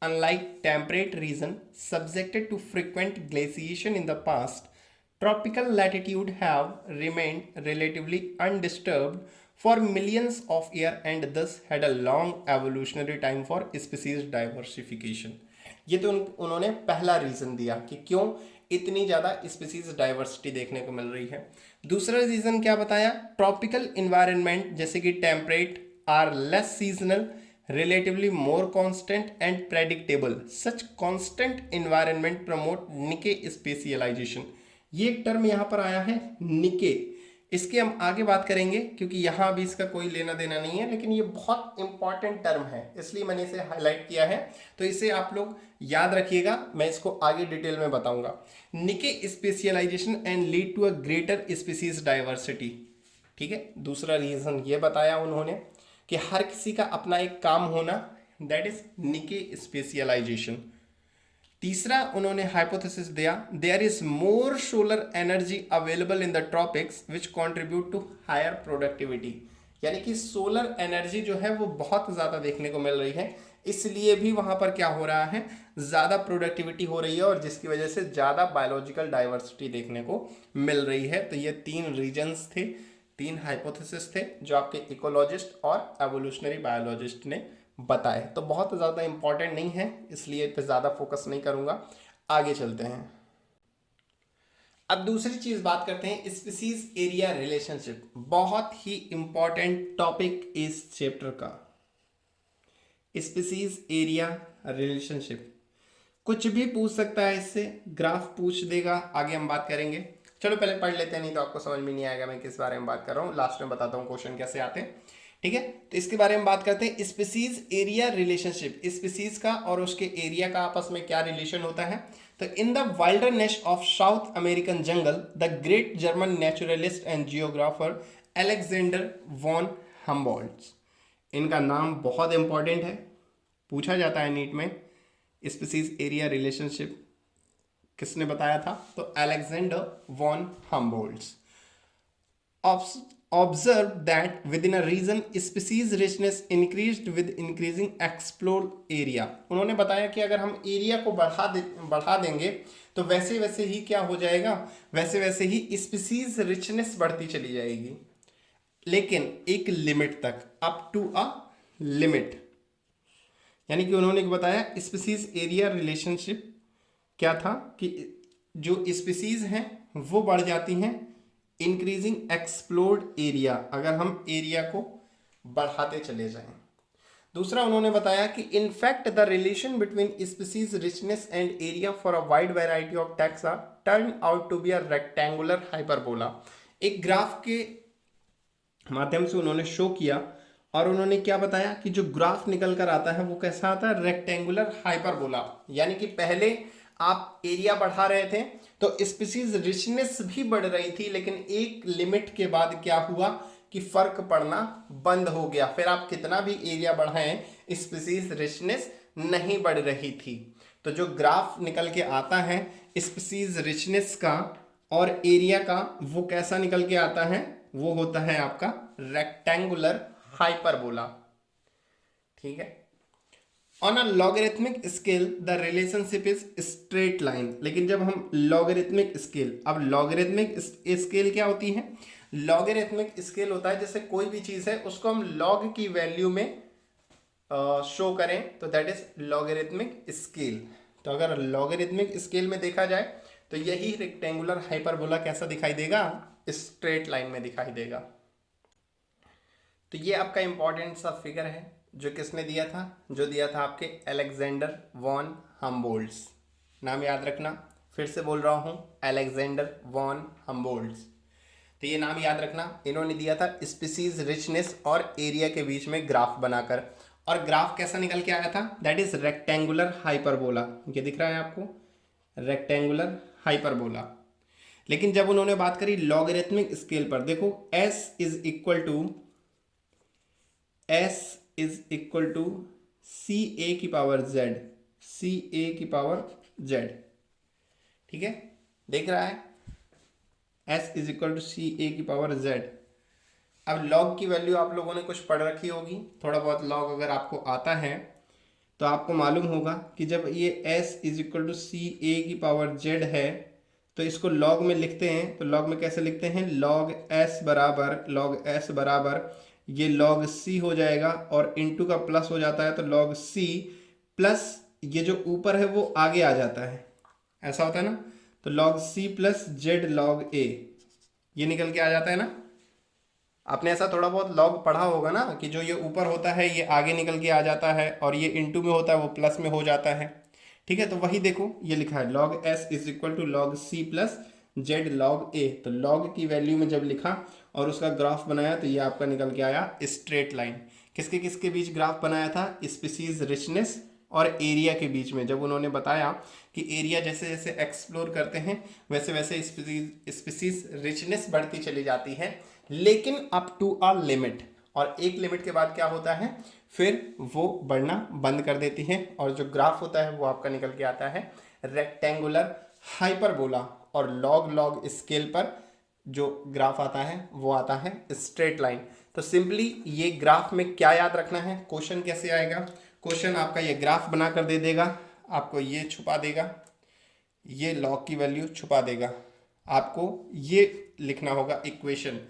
unlike temperate region subjected to frequent glaciation in the past tropical latitude have remained relatively undisturbed for millions of years and thus had a long evolutionary time for species diversification। ये तो उन्होंने पहला reason दिया कि क्यों इतनी ज़्यादा species diversity देखने को मिल रही है। दूसरा रीज़न क्या बताया? ट्रॉपिकल इन्वायरमेंट जैसे कि temperate are less seasonal relatively more constant and predictable such constant environment promote निके स्पेशियलाइजेशन। ये एक टर्म यहाँ पर आया है निके। इसकी हम आगे बात करेंगे क्योंकि यहाँ भी इसका कोई लेना देना नहीं है, लेकिन ये बहुत इंपॉर्टेंट टर्म है इसलिए मैंने इसे हाईलाइट किया है। तो इसे आप लोग याद रखिएगा, मैं इसको आगे डिटेल में बताऊंगा। Niche specialization and lead to a greater species diversity. ठीक है, दूसरा रीजन ये बताया उन्होंने कि हर किसी का अपना एक काम होना, दैट इज निके स्पेशलाइजेशन। तीसरा उन्होंने हाइपोथेसिस दिया, there is more solar energy available in the tropics which contribute to higher productivity. यानी कि सोलर एनर्जी जो है वो बहुत ज़्यादा देखने को मिल रही है, इसलिए भी वहाँ पर क्या हो रहा है, ज़्यादा प्रोडक्टिविटी हो रही है और जिसकी वजह से ज़्यादा बायोलॉजिकल डाइवर्सिटी देखने को मिल रही है। तो ये 3 रीजन्स थे, 3 हाइपोथेसिस थे जो आपके इकोलॉजिस्ट और एवोल्यूशनरी बायोलॉजिस्ट ने बताए। तो बहुत ज़्यादा इंपॉर्टेंट नहीं है इसलिए पे ज़्यादा फोकस नहीं करूँगा, आगे चलते हैं। अब दूसरी चीज़ बात करते हैं, स्पीसीज एरिया रिलेशनशिप। बहुत ही इंपॉर्टेंट टॉपिक इस चैप्टर का, स्पीसीज एरिया रिलेशनशिप। कुछ भी पूछ सकता है इससे, ग्राफ पूछ देगा, आगे हम बात करेंगे। चलो पहले पढ़ लेते हैं, नहीं तो आपको समझ में नहीं आएगा मैं किस बारे में बात कर रहा हूँ। लास्ट में बताता हूँ क्वेश्चन कैसे आते हैं। ठीक है, तो इसके बारे में बात करते हैं, स्पीसीज एरिया रिलेशनशिप। स्पीसीज का और उसके एरिया का आपस में क्या रिलेशन होता है। तो in the wilderness of South American jungle, the great German naturalist and geographer Alexander von Humboldt, इनका नाम बहुत इंपॉर्टेंट है, पूछा जाता है नीट में। स्पीसीज एरिया रिलेशनशिप किसने बताया था, तो Alexander von Humboldt. Observe that within a region species richness increased with increasing explored area। उन्होंने बताया कि अगर हम एरिया को बढ़ा देंगे तो वैसे वैसे ही क्या हो जाएगा, वैसे वैसे ही स्पीसीज रिचनेस बढ़ती चली जाएगी, लेकिन एक लिमिट तक, अप टू अ लिमिट। यानी कि उन्होंने बताया स्पीसीज एरिया रिलेशनशिप क्या था कि जो स्पीसीज हैं वो बढ़ जाती हैं इंक्रीजिंग एक्सप्लोर्ड एरिया, अगर हम एरिया को बढ़ाते चले जाएं। दूसरा उन्होंने बताया कि in fact the relation between species richness and area for a wide variety of taxa turn out to be a rectangular hyperbola. एक ग्राफ के माध्यम से उन्होंने शो किया और उन्होंने क्या बताया कि जो ग्राफ निकल कर आता है वो कैसा आता है, रेक्टेंगुलर हाइपरबोला। यानी कि पहले आप एरिया बढ़ा रहे थे तो स्पीसीज रिचनेस भी बढ़ रही थी, लेकिन एक लिमिट के बाद क्या हुआ कि फर्क पड़ना बंद हो गया। फिर आप कितना भी एरिया बढ़ाएं, स्पीसीज रिचनेस नहीं बढ़ रही थी। तो जो ग्राफ निकल के आता है स्पीसीज रिचनेस का और एरिया का, वो कैसा निकल के आता है, वो होता है आपका रेक्टेंगुलर हाइपरबोला। ठीक है, on a logarithmic scale the relationship is straight line. लेकिन जब हम लॉगरिथमिक स्केल, अब लॉगरिथमिक स्केल क्या होती है, लॉगरिथमिक स्केल होता है जैसे कोई भी चीज़ है उसको हम लॉग की वैल्यू में शो करें तो दैट इज लॉगरिथमिक स्केल। तो अगर लॉगरिथमिक स्केल में देखा जाए तो यही रेक्टेंगुलर हाइपरबोला कैसा दिखाई देगा, स्ट्रेट लाइन में दिखाई देगा। तो ये आपका इंपॉर्टेंट सा फिगर है जो किसने दिया था, जो दिया था आपके अलेक्जेंडर वॉन हम्बोल्ट्ज। नाम याद रखना, फिर से बोल रहा हूँ, अलेक्जेंडर वॉन हम्बोल्ट्ज। तो ये नाम याद रखना, इन्होंने दिया था स्पीसीज रिचनेस और एरिया के बीच में ग्राफ बनाकर, और ग्राफ कैसा निकल के आया था, दैट इज रेक्टेंगुलर हाइपरबोला। ये दिख रहा है आपको, रेक्टेंगुलर हाइपरबोला। लेकिन जब उन्होंने बात करी लॉगरिथमिक स्केल पर, देखो S is equal to C A की पावर जेड, सी ए की पावर जेड। ठीक है, देख रहा है, S is equal to C A की पावर जेड। अब लॉग की वैल्यू आप लोगों ने कुछ पढ़ रखी होगी, थोड़ा बहुत लॉग अगर आपको आता है तो आपको मालूम होगा कि जब ये S is equal to C A की पावर जेड है तो इसको लॉग में लिखते हैं। तो लॉग में कैसे लिखते हैं, लॉग S बराबर ये लॉग C हो जाएगा और इनटू का प्लस हो जाता है तो लॉग C प्लस ये जो ऊपर है वो आगे आ जाता है, ऐसा होता है ना। तो log C plus Z log A ये निकल के आ जाता है ना। आपने ऐसा थोड़ा बहुत लॉग पढ़ा होगा ना कि जो ये ऊपर होता है ये आगे निकल के आ जाता है और ये इनटू में होता है वो प्लस में हो जाता है। ठीक है, तो वही देखो ये लिखा है log S is equal to log C plus Z log A. तो लॉग की वैल्यू में जब लिखा और उसका ग्राफ बनाया तो ये आपका निकल के आया स्ट्रेट लाइन। किसके किसके बीच ग्राफ बनाया था? स्पीसीज रिचनेस और एरिया के बीच में। जब उन्होंने बताया कि एरिया जैसे जैसे एक्सप्लोर करते हैं वैसे वैसे स्पीसीज रिचनेस बढ़ती चली जाती है, लेकिन अप टू अ लिमिट। और एक लिमिट के बाद क्या होता है, फिर वो बढ़ना बंद कर देती है और जो ग्राफ होता है वो आपका निकल के आता है रेक्टेंगुलर हाइपरबोला। और लॉग लॉग स्केल पर जो ग्राफ आता है वो आता है स्ट्रेट लाइन। तो सिंपली ये ग्राफ में क्या याद रखना है, क्वेश्चन कैसे आएगा, क्वेश्चन आपका ये ग्राफ बना कर दे देगा, आपको ये छुपा देगा, ये लॉग की वैल्यू छुपा देगा। आपको ये लिखना होगा इक्वेशन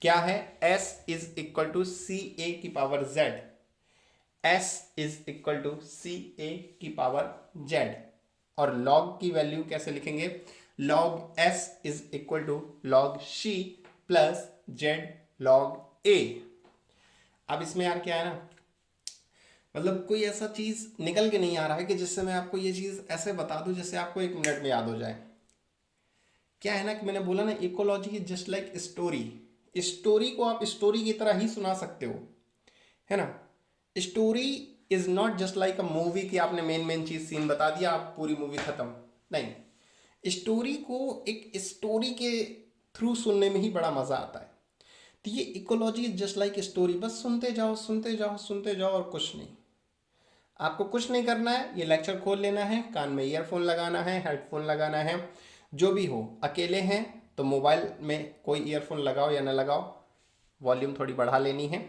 क्या है, s is equal to C A की power z, s is equal to C A की पावर z। और log की वैल्यू कैसे लिखेंगे, log s is equal to log c plus z log a। अब इसमें यार क्या है ना, मतलब कोई ऐसा चीज निकल के नहीं आ रहा है कि जिससे मैं आपको ये चीज ऐसे बता दूं जैसे आपको 1 मिनट में याद हो जाए। क्या है ना कि मैंने बोला ना, ecology is just like story. Story को आप स्टोरी की तरह ही सुना सकते हो, है ना। Story is not just like a movie कि आपने मेन मेन चीज सीन बता दिया आप पूरी मूवी खत्म। नहीं, स्टोरी को एक स्टोरी के थ्रू सुनने में ही बड़ा मजा आता है। तो ये ecology is just like story, बस सुनते जाओ सुनते जाओ सुनते जाओ और कुछ नहीं। आपको कुछ नहीं करना है, ये लेक्चर खोल लेना है, कान में ईयरफोन लगाना है, हेडफोन लगाना है, जो भी हो। अकेले हैं तो मोबाइल में कोई ईयरफोन लगाओ या ना लगाओ, वॉल्यूम थोड़ी बढ़ा लेनी है,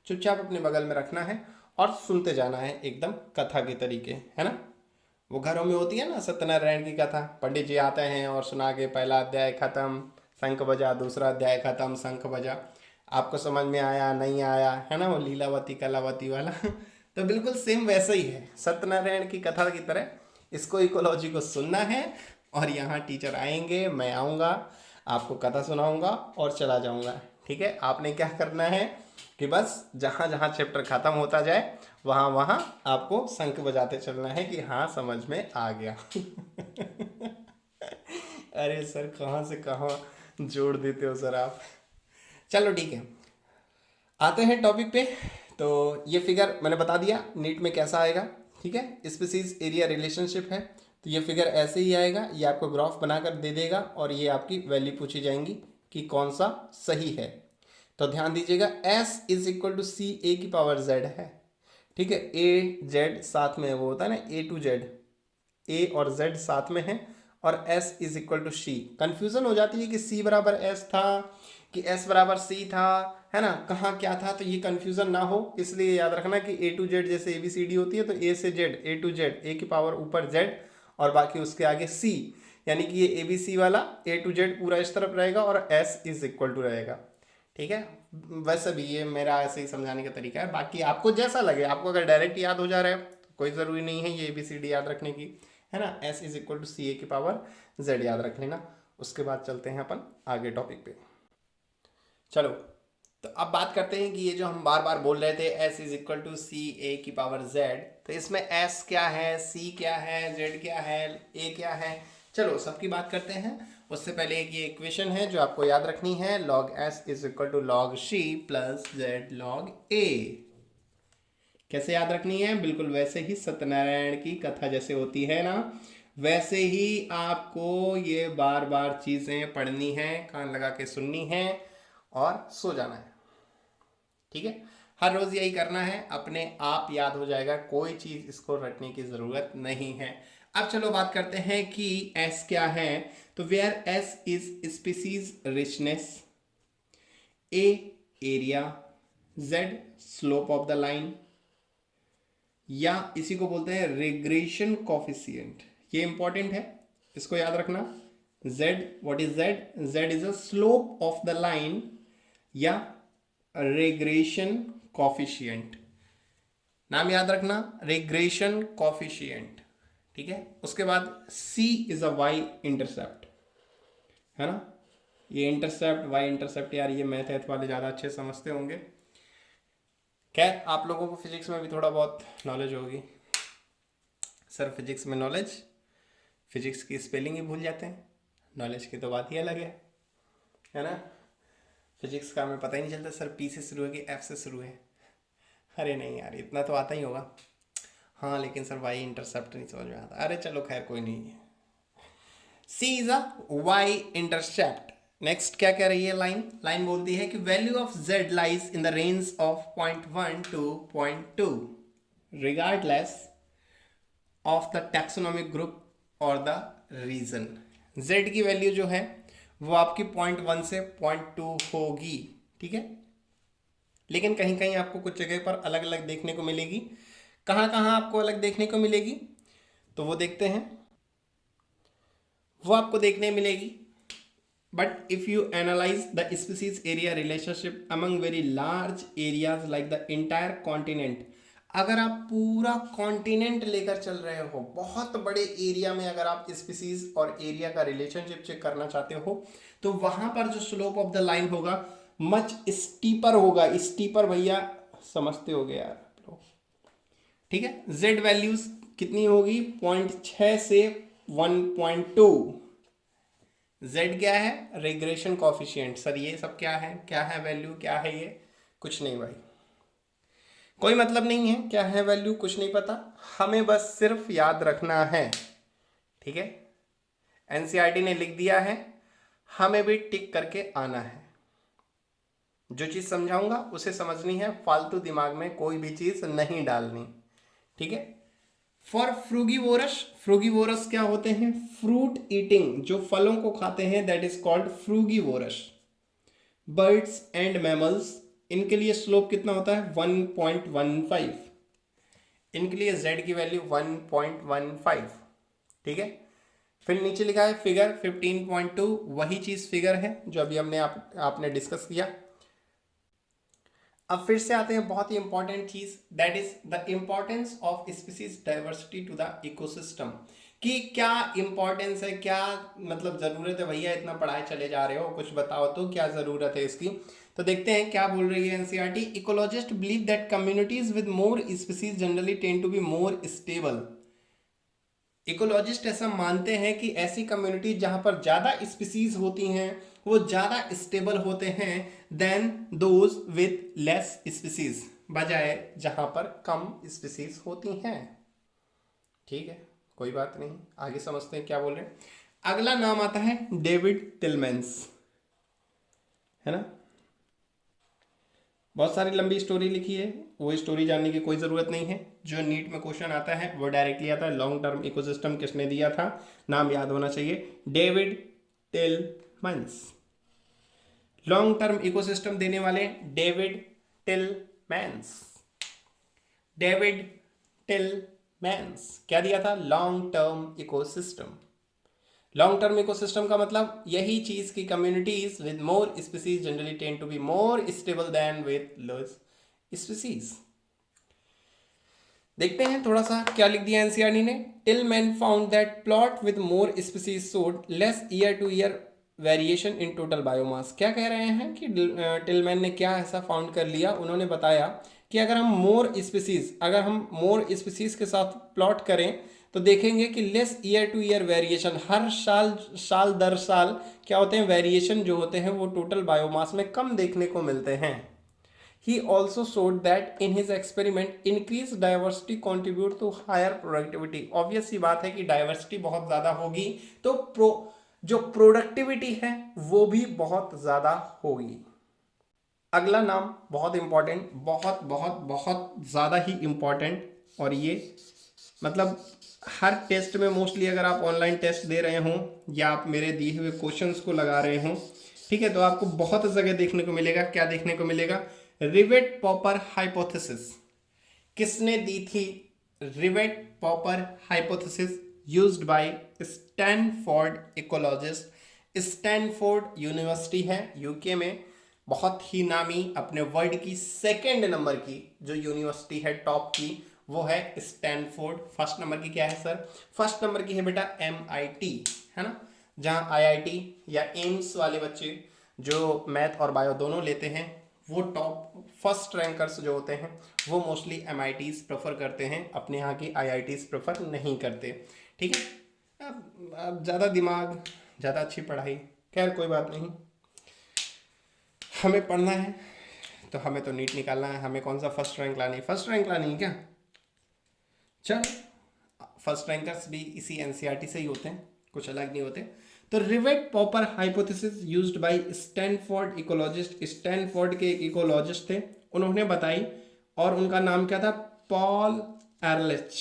चुपचाप अपने बगल में रखना है और सुनते जाना है एकदम कथा के तरीके, है ना। वो घरों में होती है ना सत्यनारायण की कथा, पंडित जी आते हैं और सुना के पहला अध्याय खत्म, शंख बजा, दूसरा अध्याय खत्म, शंख बजा। आपको समझ में आया नहीं आया, है ना, वो लीलावती कलावती वाला तो बिल्कुल सेम वैसा ही है सत्यनारायण की कथा की तरह। इसको इकोलॉजी को सुनना है और यहाँ टीचर आएंगे, मैं आऊँगा, आपको कथा सुनाऊंगा और चला जाऊँगा। ठीक है, आपने क्या करना है कि बस जहाँ जहाँ चैप्टर ख़त्म होता जाए वहाँ वहाँ आपको शंख बजाते चलना है कि हाँ समझ में आ गया अरे सर कहाँ से कहाँ जोड़ देते हो सर आप। चलो ठीक है, आते हैं टॉपिक पे। तो ये फिगर मैंने बता दिया नीट में कैसा आएगा, ठीक है। स्पीसीज एरिया रिलेशनशिप है, तो ये फिगर ऐसे ही आएगा, ये आपको ग्राफ बनाकर दे देगा और ये आपकी वैल्यू पूछी जाएंगी कि कौन सा सही है। तो ध्यान दीजिएगा, s is equal to C A की पावर z है, ठीक है। ए जेड साथ में है, वो होता है ना ए टू जेड, ए और z साथ में है और s is equal to C. Confusion हो जाती है कि c बराबर s था कि s बराबर c था, है ना, कहाँ क्या था। तो ये कन्फ्यूजन ना हो इसलिए याद रखना कि ए टू जेड जैसे ABCD होती है तो ए से जेड, ए टू जेड, ए की पावर ऊपर z और बाकी उसके आगे c, यानी कि ये ABC वाला ए टू जेड पूरा इस तरफ रहेगा और s इज इक्वल टू रहेगा, ठीक है। वैसे भी ये मेरा ऐसे ही समझाने का तरीका है, बाकी आपको जैसा लगे। आपको अगर डायरेक्ट याद हो जा रहा है तो कोई ज़रूरी नहीं है ये ABCD याद रखने की, है ना। s is equal to C A की पावर z याद रख लेना। उसके बाद चलते हैं अपन आगे टॉपिक पे। चलो, तो अब बात करते हैं कि ये जो हम बार बार बोल रहे थे s is equal to C A की पावर z, तो इसमें s क्या है, c क्या है, z क्या है, a क्या है, चलो सबकी बात करते हैं। उससे पहले एक ये इक्वेशन है जो आपको याद रखनी है, log s is equal to log c plus z log a। कैसे याद रखनी है, बिल्कुल वैसे ही सत्यनारायण की कथा जैसे होती है ना, वैसे ही आपको ये बार बार चीज़ें पढ़नी है, कान लगा के सुननी है और सो जाना है, ठीक है। हर रोज यही करना है, अपने आप याद हो जाएगा, कोई चीज इसको रटने की जरूरत नहीं है। अब चलो बात करते हैं कि S क्या है। तो where S is species richness, A area, Z slope of the line, या इसी को बोलते हैं रिग्रेशन कॉफिशिएंट। ये इंपॉर्टेंट है, इसको याद रखना। Z, what is Z? Z is a slope of the line या रेग्रेशन कॉफिशिएंट। नाम याद रखना, रेग्रेशन कॉफिशिएंट, ठीक है। उसके बाद C is a Y intercept, है ना। ये इंटरसेप्ट, वाई इंटरसेप्ट, यार ये मैथ वाले ज़्यादा अच्छे समझते होंगे। खैर आप लोगों को फिजिक्स में भी थोड़ा बहुत नॉलेज होगी। सर फिजिक्स में नॉलेज, फिजिक्स की स्पेलिंग ही भूल जाते हैं, नॉलेज की तो बात ही अलग है ना। फिजिक्स का हमें पता ही नहीं चलता सर पी से शुरू है कि एफ से शुरू है। अरे नहीं यार, इतना तो आता ही होगा। हाँ लेकिन सर वाई इंटरसेप्ट नहीं समझ में आता। अरे चलो खैर कोई नहीं है। C is a Y intercept. Next क्या कह रही है लाइन? लाइन बोलती है कि value of Z lies in the range of 0.1 to 0.2 regardless of the taxonomic group और द रीजन। z की वैल्यू जो है वो आपकी 0.1 से 0.2 होगी, ठीक है। लेकिन कहीं कहीं आपको कुछ जगह पर अलग अलग देखने को मिलेगी। कहाँ कहाँ आपको अलग देखने को मिलेगी तो वो देखते हैं। वो आपको देखने मिलेगी but if you analyse the species area relationship among very large areas like the entire continent. अगर आप पूरा कॉन्टिनेंट लेकर चल रहे हो, बहुत बड़े एरिया में अगर आप स्पीसीज और एरिया का रिलेशनशिप चेक करना चाहते हो तो वहां पर जो स्लोप ऑफ द लाइन होगा मच स्टीपर होगा। स्टीपर भैया समझते हो गए यार, ठीक है। जेड वैल्यूज कितनी होगी? 0.6 से 1.2। जेड क्या है? Regression coefficient. सर ये सब क्या है? क्या है वैल्यू? क्या है ये? कुछ नहीं भाई, कोई मतलब नहीं है क्या है वैल्यू, कुछ नहीं पता। हमें बस सिर्फ याद रखना है, ठीक है। एनसीईआरटी ने लिख दिया है, हमें भी टिक करके आना है। जो चीज समझाऊंगा उसे समझनी है, फालतू दिमाग में कोई भी चीज नहीं डालनी, ठीक है। फॉर फ्रूगीवोरस, फ्रूगीवोरस क्या होते हैं? फ्रूट ईटिंग, जो फलों को खाते हैं, that is called frugivorous. Birds and mammals, इनके लिए स्लोप कितना होता है? 1.15। इनके लिए z की वैल्यू 1.15, ठीक है। फिर नीचे लिखा है फिगर 15.2, वही चीज फिगर है जो अभी हमने आपने डिस्कस किया। अब फिर से आते हैं बहुत ही इंपॉर्टेंट चीज, that is the importance of species diversity to the ecosystem. कि क्या इंपॉर्टेंस है, क्या मतलब जरूरत है भैया, इतना पढ़ाए चले जा रहे हो, कुछ बताओ तो क्या जरूरत है इसकी। तो देखते हैं क्या बोल रही है NCERT. Ecologist believe that communities with more species generally tend to be more stable. Ecologist ऐसा मानते हैं कि ऐसी कम्युनिटी जहां पर ज्यादा स्पीसीज होती हैं वो ज्यादा स्टेबल होते हैं than those with less species, बजाय जहां पर कम स्पीसीज होती हैं, ठीक है। कोई बात नहीं, आगे समझते हैं क्या बोल रहे हैं। अगला नाम आता है डेविड टिलमैन्स, है ना। बहुत सारी लंबी स्टोरी लिखी है, वो स्टोरी जानने की कोई ज़रूरत नहीं है। जो नीट में क्वेश्चन आता है वो डायरेक्टली आता है। लॉन्ग टर्म इकोसिस्टम किसने दिया था? नाम याद होना चाहिए, David Tilman's. Long term ecosystem देने वाले डेविड टिलमैन्स। डेविड टिलमैन्स क्या दिया था? Long term ecosystem. Long term ecosystem का मतलब यही चीज की communities with more species generally tend to be more stable than with less species. देखते हैं थोड़ा सा क्या लिख दिया एनसीईआरटी ने। Tilman found that plot with more species showed less year to year variation in total biomass. क्या कह रहे हैं कि टिलमैन ने क्या ऐसा फाउंड कर लिया? उन्होंने बताया कि अगर हम मोर स्पीसीज के साथ प्लॉट करें तो देखेंगे कि less year to year variation, हर साल दर साल क्या होते हैं? वेरिएशन जो होते हैं वो टोटल बायोमास में कम देखने को मिलते हैं। He also showed that in his experiment increased diversity contribute to higher productivity। Obvious सी बात है कि डाइवर्सिटी बहुत ज़्यादा होगी तो जो प्रोडक्टिविटी है वो भी बहुत ज़्यादा होगी। अगला नाम बहुत इंपॉर्टेंट, बहुत बहुत बहुत ज़्यादा ही इंपॉर्टेंट, और ये मतलब हर टेस्ट में मोस्टली अगर आप ऑनलाइन टेस्ट दे रहे हों या आप मेरे दिए हुए क्वेश्चंस को लगा रहे हों, ठीक है, तो आपको बहुत जगह देखने को मिलेगा। क्या देखने को मिलेगा? Rivet popper hypothesis. किसने दी थी? Rivet popper hypothesis used by Stanford ecologist. Stanford university है यूके में, बहुत ही नामी, अपने वर्ल्ड की सेकेंड नंबर की जो यूनिवर्सिटी है टॉप की वो है स्टैनफोर्ड। फर्स्ट नंबर की क्या है सर? फर्स्ट नंबर की है बेटा MIT, है ना, जहां IIT या एम्स वाले बच्चे जो मैथ और बायो दोनों लेते हैं वो टॉप फर्स्ट रैंकर्स जो होते हैं वो मोस्टली MITs प्रेफर करते हैं, अपने यहाँ की IITs प्रेफर नहीं करते, ठीक है। अब ज़्यादा दिमाग ज़्यादा अच्छी पढ़ाई, खैर कोई बात नहीं, हमें पढ़ना है तो हमें तो नीट निकालना है, हमें कौन सा फर्स्ट रैंक लानी है, फर्स्ट रैंक लानी है क्या, चलो फर्स्ट रैंकर्स भी इसी एनसीईआरटी से ही होते हैं, कुछ अलग नहीं होते। तो rivet popper hypothesis used by Stanford ecologist, Stanford के एक इकोलॉजिस्ट थे, उन्होंने बताई, और उनका नाम क्या था, पॉल एरलिच।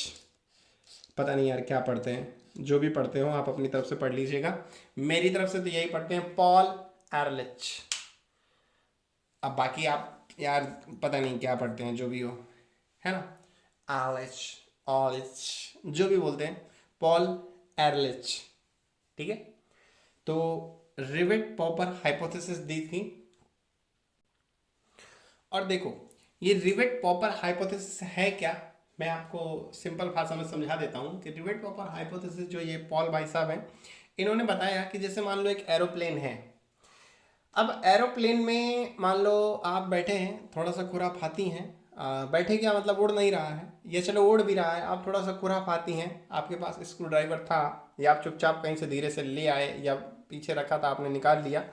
पता नहीं यार क्या पढ़ते हैं, जो भी पढ़ते हो आप अपनी तरफ से पढ़ लीजिएगा, मेरी तरफ से तो यही पढ़ते हैं, पॉल एरलिच। अब बाकी आप यार पता नहीं क्या पढ़ते हैं, जो भी हो, है ना, एरलिच, ऑलिच, जो भी बोलते हैं, पॉल एरलिच, ठीक है। तो रिवेट पॉपर हाइपोथेसिस दी थी, और देखो ये रिवेट पॉपर हाइपोथेसिस है क्या, मैं आपको सिंपल भाषा में समझा देता हूँ कि रिवेट पॉपर हाइपोथेसिस जो ये पॉल भाई साहब हैं, इन्होंने बताया कि जैसे मान लो एक एरोप्लेन है, अब एरोप्लेन में मान लो आप बैठे हैं, थोड़ा सा खुराफाती हैं, बैठे क्या मतलब उड़ नहीं रहा है, ये चलो उड़ भी रहा है, आप थोड़ा सा खुराफाती हैं, आपके पास स्क्रू ड्राइवर था, या आप चुपचाप कहीं से धीरे से ले आए, या पीछे रखा था आपने निकाल लिया,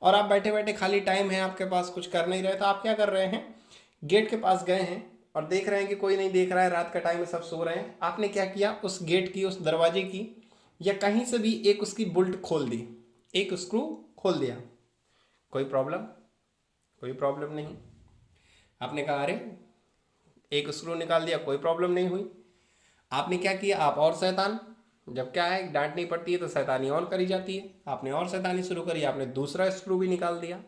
और आप बैठे बैठे खाली टाइम है आपके पास, कुछ कर नहीं रहे, तो आप क्या कर रहे हैं, गेट के पास गए हैं और देख रहे हैं कि कोई नहीं देख रहा है, रात का टाइम है, सब सो रहे हैं, आपने क्या किया, उस गेट की, उस दरवाजे की, या कहीं से भी एक उसकी बोल्ट खोल दी, एक स्क्रू खोल दिया, कोई प्रॉब्लम, कोई प्रॉब्लम नहीं। आपने कहा अरे एक स्क्रू निकाल दिया, कोई प्रॉब्लम नहीं हुई। आपने क्या किया, आप और शैतान, जब क्या है डांटनी पड़ती है तो शैतानी और करी जाती है, आपने और शैतानी शुरू करी, आपने दूसरा स्क्रू भी निकाल दिया,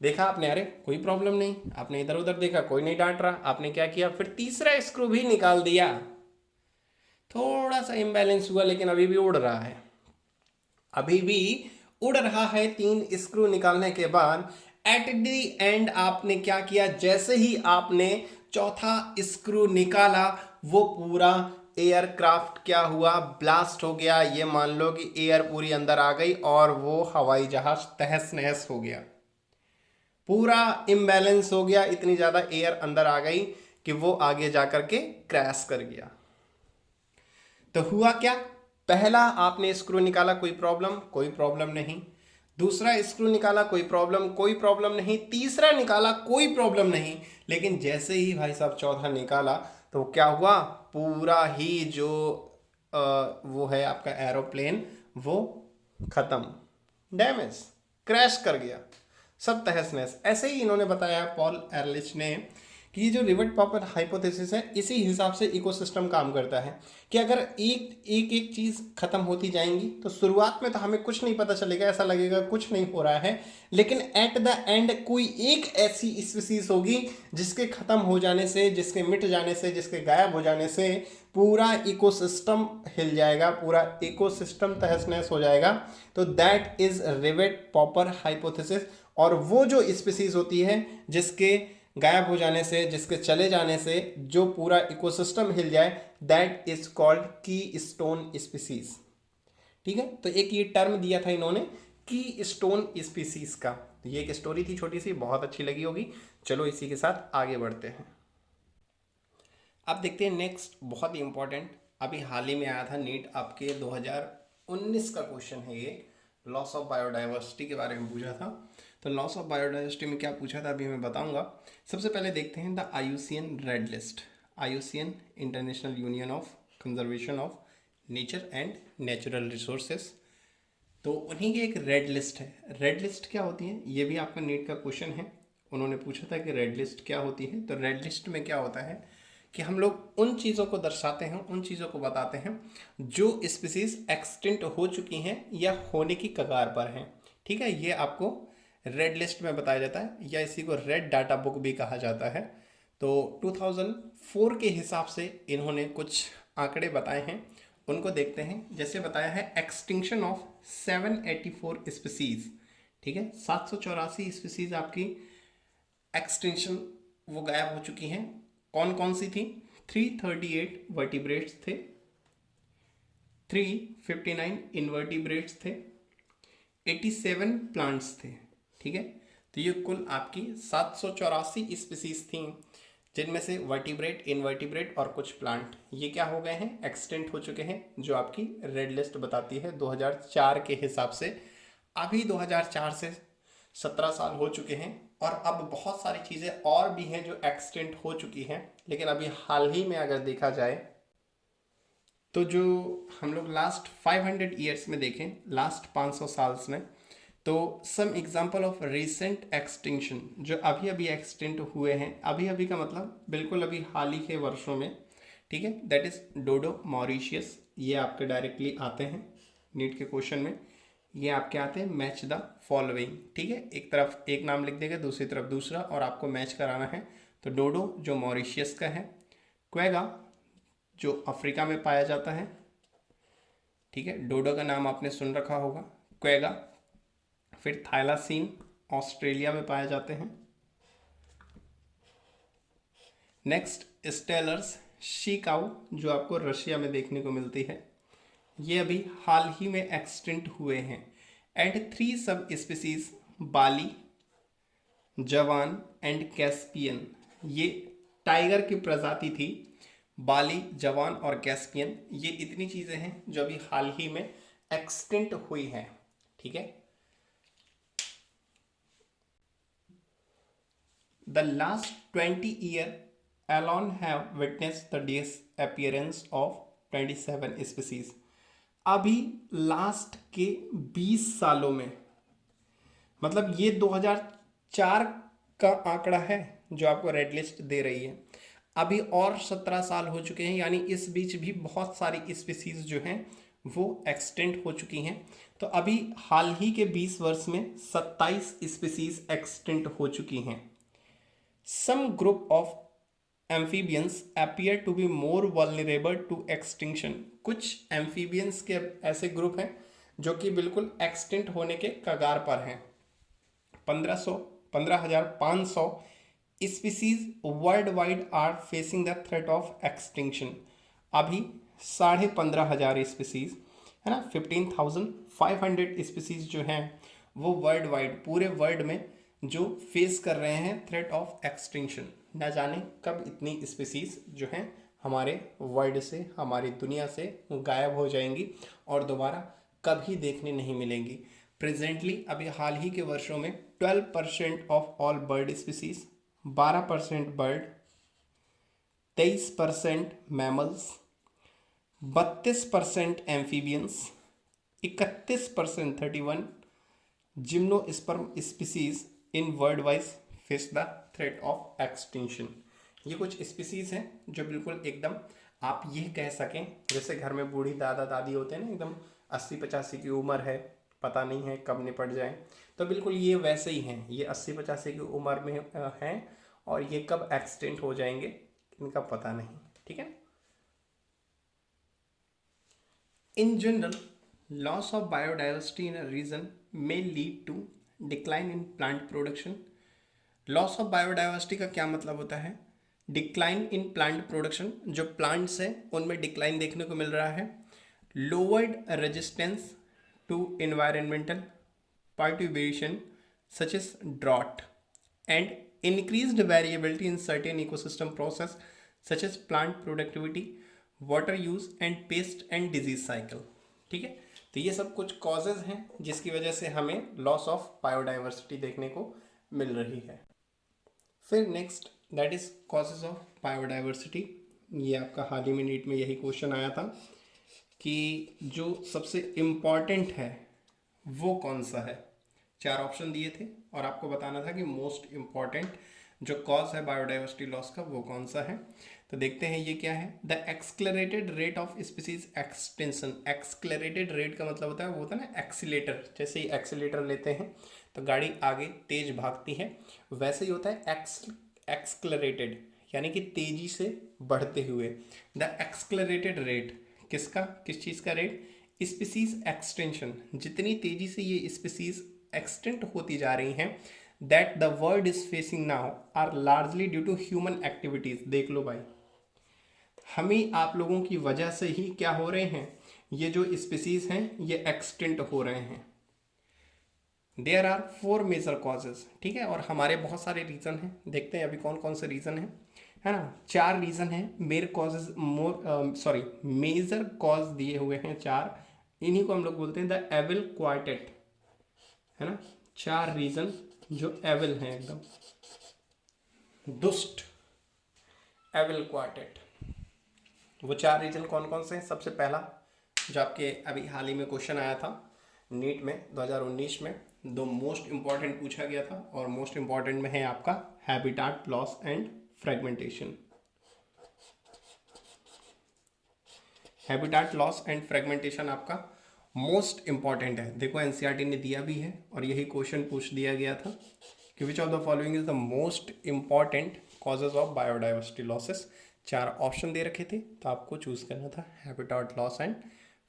देखा आपने अरे कोई प्रॉब्लम नहीं, आपने इधर उधर देखा कोई नहीं डांट रहा, आपने क्या किया, फिर तीसरा स्क्रू भी निकाल दिया, थोड़ा सा इम्बैलेंस हुआ लेकिन अभी भी उड़ रहा है, अभी भी उड़ रहा है। 3 स्क्रू निकालने के बाद एट द एंड आपने क्या किया, जैसे ही आपने चौथा स्क्रू निकाला, वो पूरा एयरक्राफ्ट क्या हुआ, ब्लास्ट हो गया, ये मान लो कि एयर पूरी अंदर आ गई और वो हवाई जहाज तहस नहस हो गया, पूरा इम्बैलेंस हो गया, इतनी ज्यादा एयर अंदर आ गई कि वो आगे जाकर के क्रैश कर गया। तो हुआ क्या, पहला आपने स्क्रू निकाला, कोई प्रॉब्लम नहीं, दूसरा स्क्रू निकाला, कोई प्रॉब्लम नहीं, तीसरा निकाला, कोई प्रॉब्लम नहीं, लेकिन जैसे ही भाई साहब चौथा निकाला तो क्या हुआ, पूरा ही जो वो है आपका एरोप्लेन, वो खत्म, डैमेज, क्रैश कर गया, सब तहस नहस। ऐसे ही इन्होंने बताया पॉल एरलिच ने कि ये जो रिवेट पॉपर हाइपोथेसिस है, इसी हिसाब से इकोसिस्टम काम करता है कि अगर एक चीज़ खत्म होती जाएंगी तो शुरुआत में तो हमें कुछ नहीं पता चलेगा, ऐसा लगेगा कुछ नहीं हो रहा है, लेकिन एट द एंड कोई एक ऐसी स्पीसीज होगी जिसके खत्म हो जाने से, जिसके मिट जाने से, जिसके गायब हो जाने से पूरा इकोसिस्टम हिल जाएगा, पूरा इकोसिस्टम तहस नहस हो जाएगा। तो that is rivet popper hypothesis. और वो जो स्पीसीज होती है जिसके गायब हो जाने से, जिसके चले जाने से जो पूरा इकोसिस्टम हिल जाए, दैट इज कॉल्ड की स्टोन स्पीसीज, ठीक है। तो एक ये टर्म दिया था इन्होंने की स्टोन स्पीसीज का। तो ये एक स्टोरी थी छोटी सी, बहुत अच्छी लगी होगी। चलो इसी के साथ आगे बढ़ते हैं। अब देखते हैं नेक्स्ट, बहुत ही इंपॉर्टेंट, अभी हाल ही में आया था नीट आपके 2019 का क्वेश्चन है ये, लॉस ऑफ बायोडाइवर्सिटी के बारे में पूछा था। तो लॉस ऑफ बायोडाइवर्सिटी में क्या पूछा था अभी मैं बताऊंगा। सबसे पहले देखते हैं the IUCN red list, IUCN international union of conservation of nature and natural resources. तो उन्हीं की एक रेड लिस्ट है। रेड लिस्ट क्या होती है, ये भी आपका नीट का क्वेश्चन है, उन्होंने पूछा था कि रेड लिस्ट क्या होती है। तो रेड लिस्ट में क्या होता है कि हम लोग उन चीज़ों को दर्शाते हैं, उन चीज़ों को बताते हैं जो स्पीसीज एक्सटिंक्ट हो चुकी हैं या होने की कगार पर हैं, ठीक है। ये आपको रेड लिस्ट में बताया जाता है, या इसी को रेड डाटा बुक भी कहा जाता है। तो 2004 के हिसाब से इन्होंने कुछ आंकड़े बताए हैं, उनको देखते हैं। जैसे बताया है एक्सटिंक्शन ऑफ 784 स्पीसीज, ठीक है, 784 स्पीसीज आपकी एक्सटिंक्शन वो गायब हो चुकी हैं। कौन कौन सी थी, 338 वर्टिब्रेट्स थे, 359 इनवर्टिब्रेट्स थे, 87 प्लांट्स थे, ठीक है। तो ये कुल आपकी 784 स्पीसीज थी जिनमें से वर्टिब्रेट, इनवर्टिब्रेट और कुछ प्लांट ये क्या हो गए हैं, एक्सटिंक्ट हो चुके हैं, जो आपकी रेड लिस्ट बताती है 2004 के हिसाब से। अभी 2004 से 17 साल हो चुके हैं और अब बहुत सारी चीज़ें और भी हैं जो एक्सटिंक्ट हो चुकी हैं। लेकिन अभी हाल ही में अगर देखा जाए तो जो हम लोग लास्ट 500 ईयर्स में देखें, लास्ट 500 साल्स में, तो some example of recent extinction जो अभी अभी एक्सटिंक्ट हुए हैं, अभी अभी का मतलब बिल्कुल अभी हाल ही के वर्षों में, ठीक है, दैट इज डोडो मॉरिशियस। ये आपके डायरेक्टली आते हैं नीट के क्वेश्चन में, ये आपके आते हैं मैच द फॉलोइंग, ठीक है, एक तरफ एक नाम लिख देगा, दूसरी तरफ दूसरा, और आपको मैच कराना है। तो डोडो जो मॉरिशियस का है, क्वेगा जो अफ्रीका में पाया जाता है, ठीक है, डोडो का नाम आपने सुन रखा होगा, क्वेगा। फिर थाइलासीन ऑस्ट्रेलिया में पाए जाते हैं। नेक्स्ट स्टेलर्स शिकाउ जो आपको रशिया में देखने को मिलती है, ये अभी हाल ही में एक्सटिंक्ट हुए हैं। एंड 3 सब स्पीसीज बाली, जवान एंड कैस्पियन, ये टाइगर की प्रजाति थी। बाली, जवान और कैस्पियन, ये इतनी चीज़ें हैं जो अभी हाल ही में एक्सटिंक्ट हुई हैं, ठीक है। The last 20 years alone have witnessed the disappearance of 27 species. अभी लास्ट के 20 सालों में, मतलब ये 2004 का आंकड़ा है जो आपको रेड लिस्ट दे रही है, अभी और 17 साल हो चुके हैं, यानी इस बीच भी बहुत सारी स्पीसीज जो हैं वो एक्सटेंट हो चुकी हैं। तो अभी हाल ही के 20 वर्ष में 27 स्पीसीज एक्सटेंट हो चुकी हैं। Some group of amphibians appear to be more vulnerable to extinction. कुछ amphibians के ऐसे ग्रुप हैं जो कि बिल्कुल एक्सटिंक्ट होने के कगार पर हैं। 15,500 species worldwide are facing the threat of extinction. अभी 15,500 स्पीसीज है ना, 15,500 स्पीसीज जो हैं वो वर्ल्ड वाइड, पूरे वर्ल्ड में जो फेस कर रहे हैं थ्रेट ऑफ एक्सटिंक्शन। न जाने कब इतनी स्पीसीज जो हैं हमारे वर्ल्ड से, हमारी दुनिया से गायब हो जाएंगी और दोबारा कभी देखने नहीं मिलेंगी। प्रेजेंटली अभी हाल ही के वर्षों में 12% of all bird species, 12% bird, 23% mammals, 32% amphibians, 31% 31 gymnosperm species in world wise face the threat of extinction. ये कुछ स्पीसीज हैं जो बिल्कुल एकदम आप ये कह सकें, जैसे घर में बूढ़ी दादा दादी होते हैं ना, एकदम 80-85 की उम्र है, पता नहीं है कब निपट जाए, तो बिल्कुल ये वैसे ही हैं। ये 80-85 की उम्र में हैं और ये कब एक्सटिंक्ट हो जाएंगे इनका पता नहीं, ठीक है। In general, loss of biodiversity in a region may lead to decline in plant production. Loss of biodiversity का क्या मतलब होता है? डिक्लाइन इन प्लांट प्रोडक्शन, जो प्लांट्स हैं उनमें डिक्लाइन देखने को मिल रहा है। Lowered resistance to environmental perturbation such as drought and increased variability in certain ecosystem process such as plant productivity, water use and pest and disease cycle, ठीक है। तो ये सब कुछ कॉजेज हैं जिसकी वजह से हमें लॉस ऑफ बायोडाइवर्सिटी देखने को मिल रही है। फिर next that is causes of biodiversity. ये आपका हाल ही में नीट में यही क्वेश्चन आया था कि जो सबसे इम्पॉर्टेंट है वो कौन सा है। 4 ऑप्शन दिए थे और आपको बताना था कि मोस्ट इम्पॉर्टेंट जो कॉज है बायोडाइवर्सिटी लॉस का वो कौन सा है। तो देखते हैं ये क्या है। The accelerated rate of species extinction. Accelerated rate का मतलब होता है, वो होता है ना एक्सीलेटर, जैसे ही एक्सीलेटर लेते हैं तो गाड़ी आगे तेज भागती है, वैसे ही होता है एक्सक्लरेटेड, यानी कि तेजी से बढ़ते हुए। द एक्सक्लरेटेड रेट किसका, किस चीज़ का रेट? स्पीसीज एक्सटेंशन, जितनी तेजी से ये स्पीसीज एक्सटेंट होती जा रही हैं, that the world is facing now are largely due to human activities. देख लो भाई, हम ही आप लोगों की वजह से ही क्या हो रहे हैं, ये जो स्पीसीज हैं ये एक्सटेंट हो रहे हैं। देयर आर 4 मेजर कॉजेज, ठीक है, और हमारे बहुत सारे रीज़न हैं। देखते हैं अभी कौन कौन से रीज़न हैं। है ना। 4 रीज़न है, मेर कॉजेज मेजर कॉज दिए हुए हैं 4, इन्हीं को हम लोग बोलते हैं द एविल क्वार्टेट, है ना। 4 रीज़न जो एविल हैं, एकदम दुष्ट, एविल क्वार्टेट। वो 4 रीजन कौन कौन से हैं? सबसे पहला जो आपके अभी हाल ही में क्वेश्चन आया था नीट में 2019 में, दो मोस्ट इंपॉर्टेंट पूछा गया था, और मोस्ट इंपॉर्टेंट में है आपका habitat loss and fragmentation. Habitat loss and fragmentation आपका मोस्ट इंपॉर्टेंट है। देखो एनसीईआरटी ने दिया भी है और यही क्वेश्चन पूछ दिया गया था कि which of the following is the most important causes of biodiversity losses. 4 option दे रखे थे, तो आपको चूज करना था हैबिटाट लॉस एंड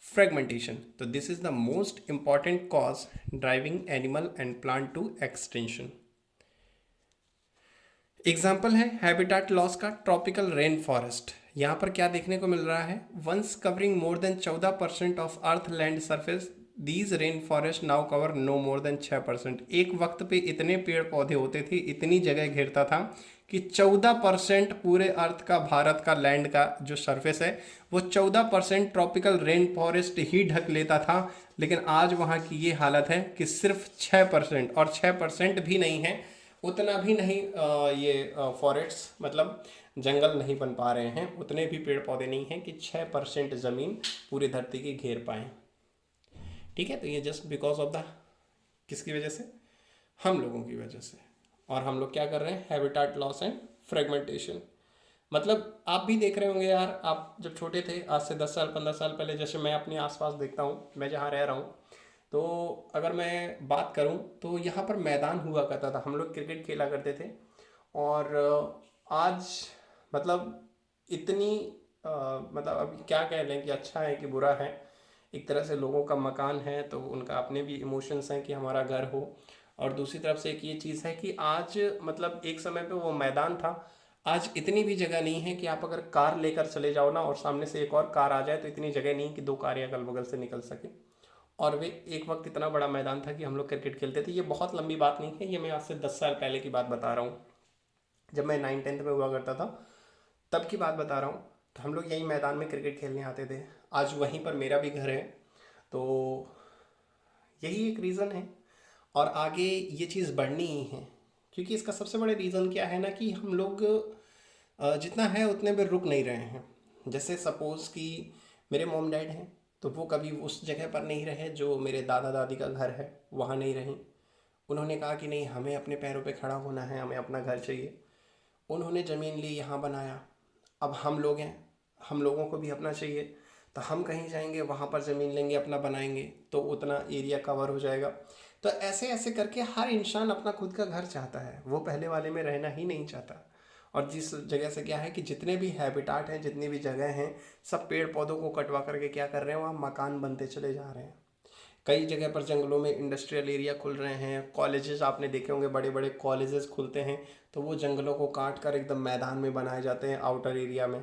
फ्रेगमेंटेशन। तो this is the most important cause driving animal and plant to extinction. Example है habitat loss का ट्रॉपिकल रेन फॉरेस्ट। यहाँ पर क्या देखने को मिल रहा है? Once covering more than 14% of earth land surface, these rain forest now cover no more than 6%। एक वक्त पे इतने पेड़ पौधे होते थे, इतनी जगह घेरता था कि 14% पूरे अर्थ का, भारत का लैंड का जो सरफेस है वो 14% ट्रॉपिकल रेन फॉरेस्ट ही ढक लेता था। लेकिन आज वहाँ की ये हालत है कि सिर्फ 6%, और 6% भी नहीं है, उतना भी नहीं ये फॉरेस्ट मतलब जंगल नहीं बन पा रहे हैं, उतने भी पेड़ पौधे नहीं हैं कि 6% ज़मीन पूरी धरती की घेर पाएँ। ठीक है, तो ये जस्ट बिकॉज ऑफ द, किसकी वजह से? हम लोगों की वजह से। और हम लोग क्या कर रहे हैं? Habitat loss and fragmentation. मतलब आप भी देख रहे होंगे यार, आप जब छोटे थे, आज से 10 साल 15 साल पहले, जैसे मैं अपने आसपास देखता हूँ, मैं जहाँ रह रहा हूँ, तो अगर मैं बात करूं तो यहाँ पर मैदान हुआ करता था, हम लोग क्रिकेट खेला करते थे। और आज मतलब इतनी मतलब अभी क्या कह लें कि अच्छा है कि बुरा है। एक तरह से लोगों का मकान है तो उनका अपने भी इमोशंस हैं कि हमारा घर हो, और दूसरी तरफ से एक ये चीज़ है कि आज मतलब एक समय पे वो मैदान था, आज इतनी भी जगह नहीं है कि आप अगर कार लेकर चले जाओ ना और सामने से एक और कार आ जाए तो इतनी जगह नहीं कि 2 कारें अगल बगल से निकल सके। और वे एक वक्त इतना बड़ा मैदान था कि हम लोग क्रिकेट खेलते थे। ये बहुत लंबी बात नहीं है, ये मैं आज से 10 साल पहले की बात बता रहा हूँ, जब मैं 9th-10th में हुआ करता था तब की बात बता रहा हूँ। तो हम लोग यही मैदान में क्रिकेट खेलने आते थे। आज वहीं पर मेरा भी घर है, तो यही एक रीज़न है। और आगे ये चीज़ बढ़नी ही है, क्योंकि इसका सबसे बड़ा रीज़न क्या है ना कि हम लोग जितना है उतने पे रुक नहीं रहे हैं। जैसे सपोज़ कि मेरे मॉम डैड हैं, तो वो कभी उस जगह पर नहीं रहे जो मेरे दादा दादी का घर है, वहाँ नहीं रहीं। उन्होंने कहा कि नहीं, हमें अपने पैरों पे खड़ा होना है, हमें अपना घर चाहिए। उन्होंने ज़मीन ली, यहाँ बनाया। अब हम लोग हैं, हम लोगों को भी अपना चाहिए, तो हम कहीं जाएंगे, वहाँ पर ज़मीन लेंगे, अपना बनाएंगे, तो उतना एरिया कवर हो जाएगा। तो ऐसे ऐसे करके हर इंसान अपना खुद का घर चाहता है, वो पहले वाले में रहना ही नहीं चाहता। और जिस जगह से क्या है कि जितने भी हैबिटाट हैं, जितनी भी जगह हैं, सब पेड़ पौधों को कटवा करके क्या कर रहे हैं, वहाँ मकान बनते चले जा रहे हैं। कई जगह पर जंगलों में इंडस्ट्रियल एरिया खुल रहे हैं, कॉलेजेस आपने देखे होंगे, बड़े बड़े कॉलेजेस खुलते हैं, तो वो जंगलों को काट कर एकदम मैदान में बनाए जाते हैं आउटर एरिया में,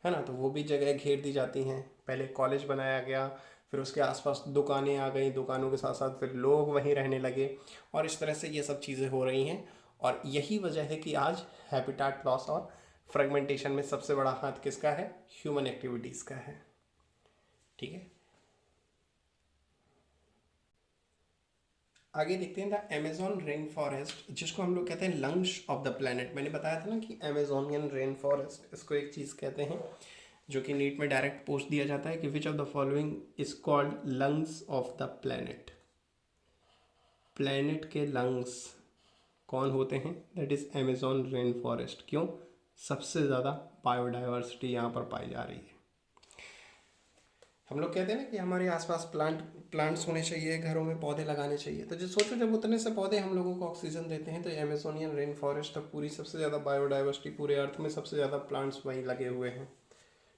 है ना। तो वो भी जगह घेर दी जाती हैं। पहले कॉलेज बनाया गया, फिर उसके आसपास दुकानें आ गई, दुकानों के साथ साथ फिर लोग वहीं रहने लगे, और इस तरह से ये सब चीज़ें हो रही हैं। और यही वजह है कि आज हैबिटाट लॉस और फ्रेगमेंटेशन में सबसे बड़ा हाथ किसका है? ह्यूमन एक्टिविटीज़ का है। ठीक है, आगे देखते हैं द अमेजोन रेन फॉरेस्ट, जिसको हम लोग कहते हैं लंग्स ऑफ द प्लेनेट। मैंने बताया था ना कि अमेजोनियन रेन फॉरेस्ट, इसको एक चीज़ कहते हैं जो कि नीट में डायरेक्ट पूछ दिया जाता है कि which of the following is called lungs of the planet. Planet के लंग्स कौन होते हैं? That is Amazon rain forest. क्यों? सबसे ज़्यादा बायोडाइवर्सिटी यहाँ पर पाई जा रही है। हम लोग कहते हैं ना कि हमारे आसपास प्लांट्स होने चाहिए, घरों में पौधे लगाने चाहिए। तो जो सोचो, जब उतने से पौधे हम लोगों को ऑक्सीजन देते हैं, तो अमेजोनियन रेन फॉरेस्ट तो पूरी सबसे ज़्यादा बायोडाइवर्सिटी, पूरे अर्थ में सबसे ज़्यादा प्लांट्स वहीं लगे हुए हैं।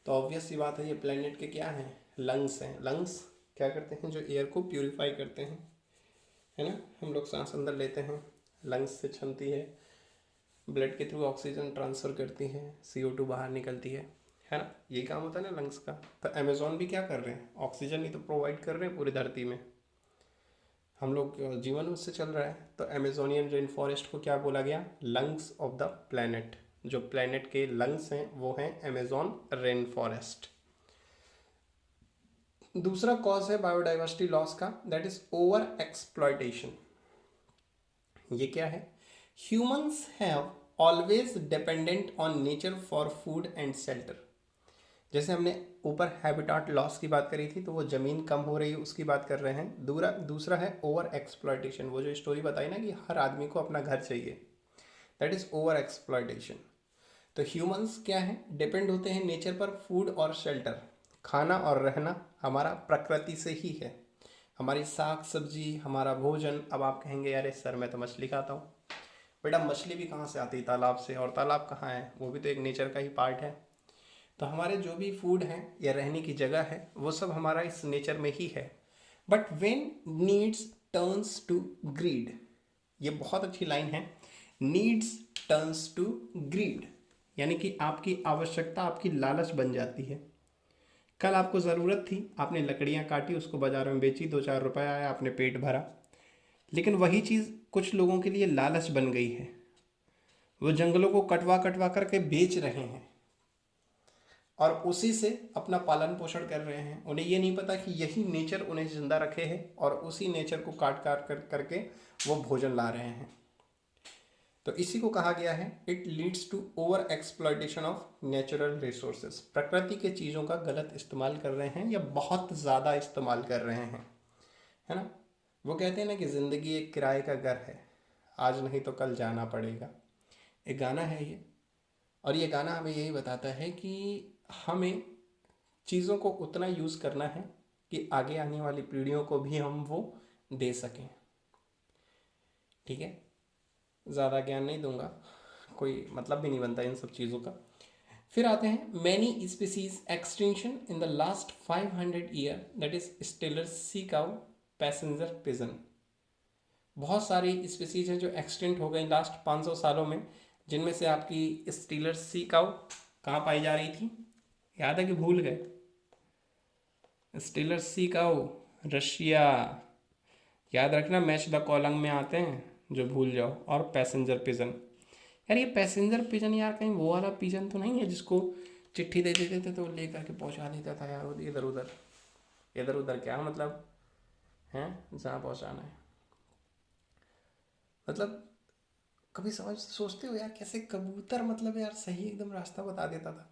तो ऑब्वियस सी बात है, ये प्लेनेट के क्या हैं? लंग्स हैं। लंग्स क्या करते हैं? जो एयर को प्यूरिफाई करते हैं, है ना। हम लोग सांस अंदर लेते हैं, लंग्स से क्षमती है, ब्लड के थ्रू ऑक्सीजन ट्रांसफ़र करती है, CO2 बाहर निकलती है ना। ये काम होता है ना लंग्स का। तो अमेजोन भी क्या कर रहे हैं? ऑक्सीजन ही तो प्रोवाइड कर रहे हैं पूरी धरती में, हम लोग जीवन उससे चल रहा है। तो अमेजोनियन रेन फॉरेस्ट को क्या बोला गया? Lungs of the planet. जो प्लेनेट के लंग्स हैं वो हैं अमेजोन रेन फॉरेस्ट। दूसरा कॉज है बायोडाइवर्सिटी लॉस का, दैट इज ओवर एक्सप्लॉयटेशन। ये क्या है? Humans have always dependent on nature for food and shelter. जैसे हमने ऊपर हैबिटाट लॉस की बात करी थी, तो वो ज़मीन कम हो रही है उसकी बात कर रहे हैं। दूसरा है ओवर एक्सप्लॉयटेशन। वो जो स्टोरी बताई ना कि हर आदमी को अपना घर चाहिए, दैट इज़ ओवर एक्सप्लॉयटेशन। तो ह्यूमंस क्या है? डिपेंड होते हैं नेचर पर, फूड और शेल्टर। खाना और रहना हमारा प्रकृति से ही है। हमारी साग सब्जी, हमारा भोजन। अब आप कहेंगे यार सर मैं तो मछली खाता हूँ। बेटा मछली भी कहाँ से आती है? तालाब से। और तालाब कहाँ है? वो भी तो एक नेचर का ही पार्ट है। तो हमारे जो भी फूड है या रहने की जगह है वो सब हमारा इस नेचर में ही है। But when needs turns to greed, ये बहुत अच्छी लाइन है, नीड्स टर्न्स टू ग्रीड, यानी कि आपकी आवश्यकता आपकी लालच बन जाती है। कल आपको ज़रूरत थी, आपने लकड़ियाँ काटी, उसको बाजार में बेची, 2-4 रुपए आया, आपने पेट भरा। लेकिन वही चीज़ कुछ लोगों के लिए लालच बन गई है। वो जंगलों को कटवा कटवा करके बेच रहे हैं और उसी से अपना पालन पोषण कर रहे हैं। उन्हें ये नहीं पता कि यही नेचर उन्हें जिंदा रखे है और उसी नेचर को काट काट करके वो भोजन ला रहे हैं। तो इसी को कहा गया है it leads to over exploitation of natural resources. प्रकृति के चीज़ों का गलत इस्तेमाल कर रहे हैं या बहुत ज़्यादा इस्तेमाल कर रहे हैं, है ना। वो कहते हैं ना कि ज़िंदगी एक किराए का घर है, आज नहीं तो कल जाना पड़ेगा। एक गाना है ये, और ये गाना हमें यही बताता है कि हमें चीज़ों को उतना यूज़ करना है कि आगे आने वाली पीढ़ियों को भी हम वो दे सकें। ठीक है, ज़्यादा ज्ञान नहीं दूंगा, कोई मतलब भी नहीं बनता इन सब चीज़ों का। फिर आते हैं many species extinction in the last 500 year, that is Steller sea cow, passenger pigeon. बहुत सारी स्पीसीज हैं जो एक्सटिंक्ट हो गई लास्ट 500 सालों में, जिनमें से आपकी स्टीलर सी काउ कहाँ पाई जा रही थी? याद है कि भूल गए? Stealer sea cow Russia. याद रखना, मैच द कॉलम में आते हैं जो भूल जाओ। और पैसेंजर पिजन, यार ये पैसेंजर पिजन यार कहीं वो वाला पिजन तो नहीं है जिसको चिट्ठी दे देते थे तो ले करके पहुंचा देता था यार इधर उधर? इधर उधर क्या मतलब हैं जहाँ पहुंचाना है? मतलब कभी समझ सोचते हो यार कैसे कबूतर मतलब यार सही एकदम रास्ता बता देता था।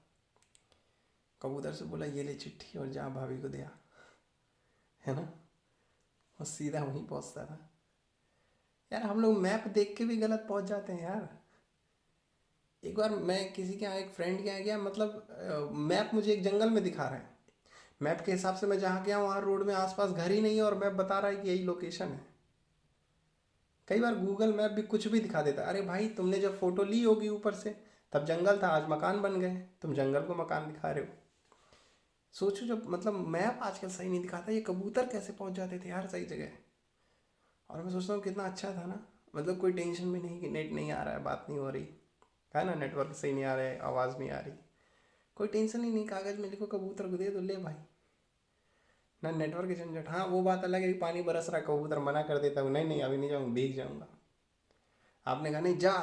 कबूतर से बोला ये ले चिट्ठी और जा भाभी को दिया, है ना, और सीधा वहीं पहुंचता था। यार हम लोग मैप देख के भी गलत पहुंच जाते हैं यार। एक बार मैं किसी के यहाँ एक फ्रेंड के यहाँ गया, मतलब मैप मुझे एक जंगल में दिखा रहा है, मैप के हिसाब से मैं जहाँ गया वहाँ रोड में आसपास घर ही नहीं है और मैप बता रहा है कि यही लोकेशन है। कई बार गूगल मैप भी कुछ भी दिखा देता है। अरे भाई तुमने जब फोटो ली होगी ऊपर से तब जंगल था, आज मकान बन गए, तुम जंगल को मकान दिखा रहे हो। सोचो जब मतलब मैप आजकल सही नहीं दिखाता, ये कबूतर कैसे पहुंच जाते थे यार सही जगह। और मैं सोचता हूँ कितना अच्छा था ना, मतलब कोई टेंशन भी नहीं कि नेट नहीं आ रहा है, बात नहीं हो रही है ना, नेटवर्क सही नहीं आ रहा है, आवाज़ नहीं आ रही, कोई टेंशन ही नहीं, कागज़ में लिखो कबूतर को दे दो, ले भाई, ना नेटवर्क की झंझट। हाँ वो बात अलग है कि पानी बरस रहा है, कबूतर मना कर देता हूँ, नहीं नहीं अभी नहीं जाऊँगा, भीग जाऊँगा। आपने कहा नहीं जा,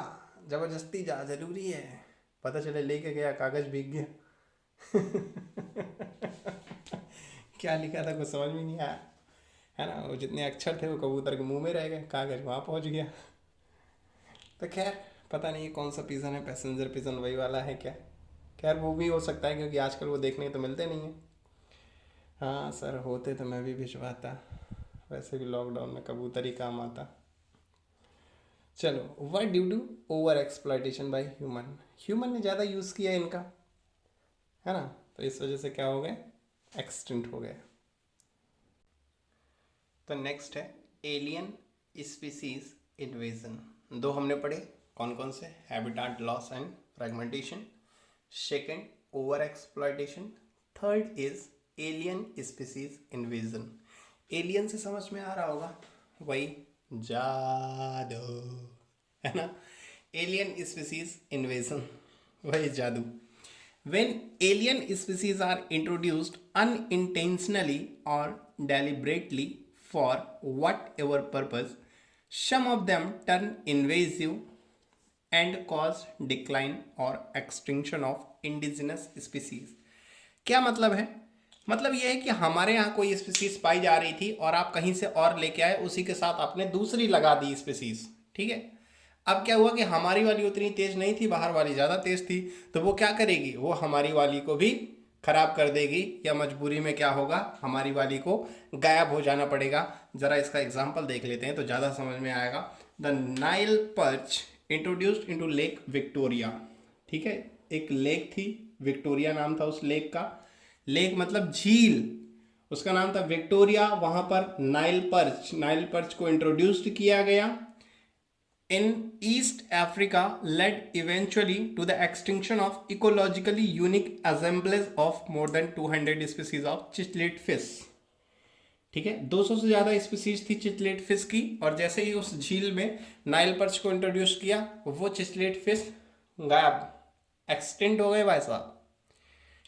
ज़बरदस्ती जा, ज़रूरी है, पता चले लेके गया कागज़ भीग गया। क्या लिखा था कुछ समझ में नहीं आया, है ना, वो जितने अक्षर थे वो कबूतर के मुंह में रह गए, कागज़ वहाँ पहुँच गया। तो खैर पता नहीं कौन सा पिज़न है, पैसेंजर पिज़न वही वाला है क्या? खैर वो भी हो सकता है क्योंकि आजकल वो देखने तो मिलते नहीं हैं। हाँ सर होते तो मैं भी भिजवाता, वैसे भी लॉकडाउन में कबूतर ही काम आता। चलो, what due to over exploitation by human, human ने ज़्यादा यूज़ किया इनका, है ना, तो इस वजह से क्या हो गए, एक्सटिंक्ट हो गए। तो नेक्स्ट है एलियन स्पीसीज इन्वेजन। दो हमने पढ़े, कौन कौन से? Habitat loss and fragmentation, second over exploitation, third is alien species invasion. Alien से समझ में आ रहा होगा वही जादू, है ना, एलियन स्पीसीज इन्वेजन वही जादू। When alien species are introduced unintentionally or deliberately for whatever purpose, some of them turn invasive and cause decline और एक्सटिंक्शन ऑफ इंडिजिनस स्पीसीज। क्या मतलब है? मतलब यह है कि हमारे यहाँ कोई स्पीसीज पाई जा रही थी और आप कहीं से और लेके आए, उसी के साथ आपने दूसरी लगा दी स्पीसीज, ठीक है। अब क्या हुआ कि हमारी वाली उतनी तेज नहीं थी, बाहर वाली ज़्यादा तेज थी, तो वो क्या करेगी, वो हमारी वाली को भी खराब कर देगी, या मजबूरी में क्या होगा, हमारी वाली को गायब हो जाना पड़ेगा। ज़रा इसका एग्जाम्पल देख लेते हैं तो ज़्यादा समझ में आएगा। The Nile perch introduced into lake Victoria, ठीक है। एक लेक थी, विक्टोरिया नाम था उस लेक का। लेक मतलब झील, उसका नाम था विक्टोरिया। वहां पर नाइल पर्च को इंट्रोड्यूस्ड किया गया in East Africa, led eventually to the extinction of ecologically unique assemblage of more than 200 species of cichlid fish, ठीक है। 200 से ज़्यादा स्पीसीज थी चिचलेट फिश की, और जैसे ही उस झील में नाइल पर्च को इंट्रोड्यूस किया, वो चिचलेट फिश गायब, एक्सटिंक्ट हो गए भाई साहब,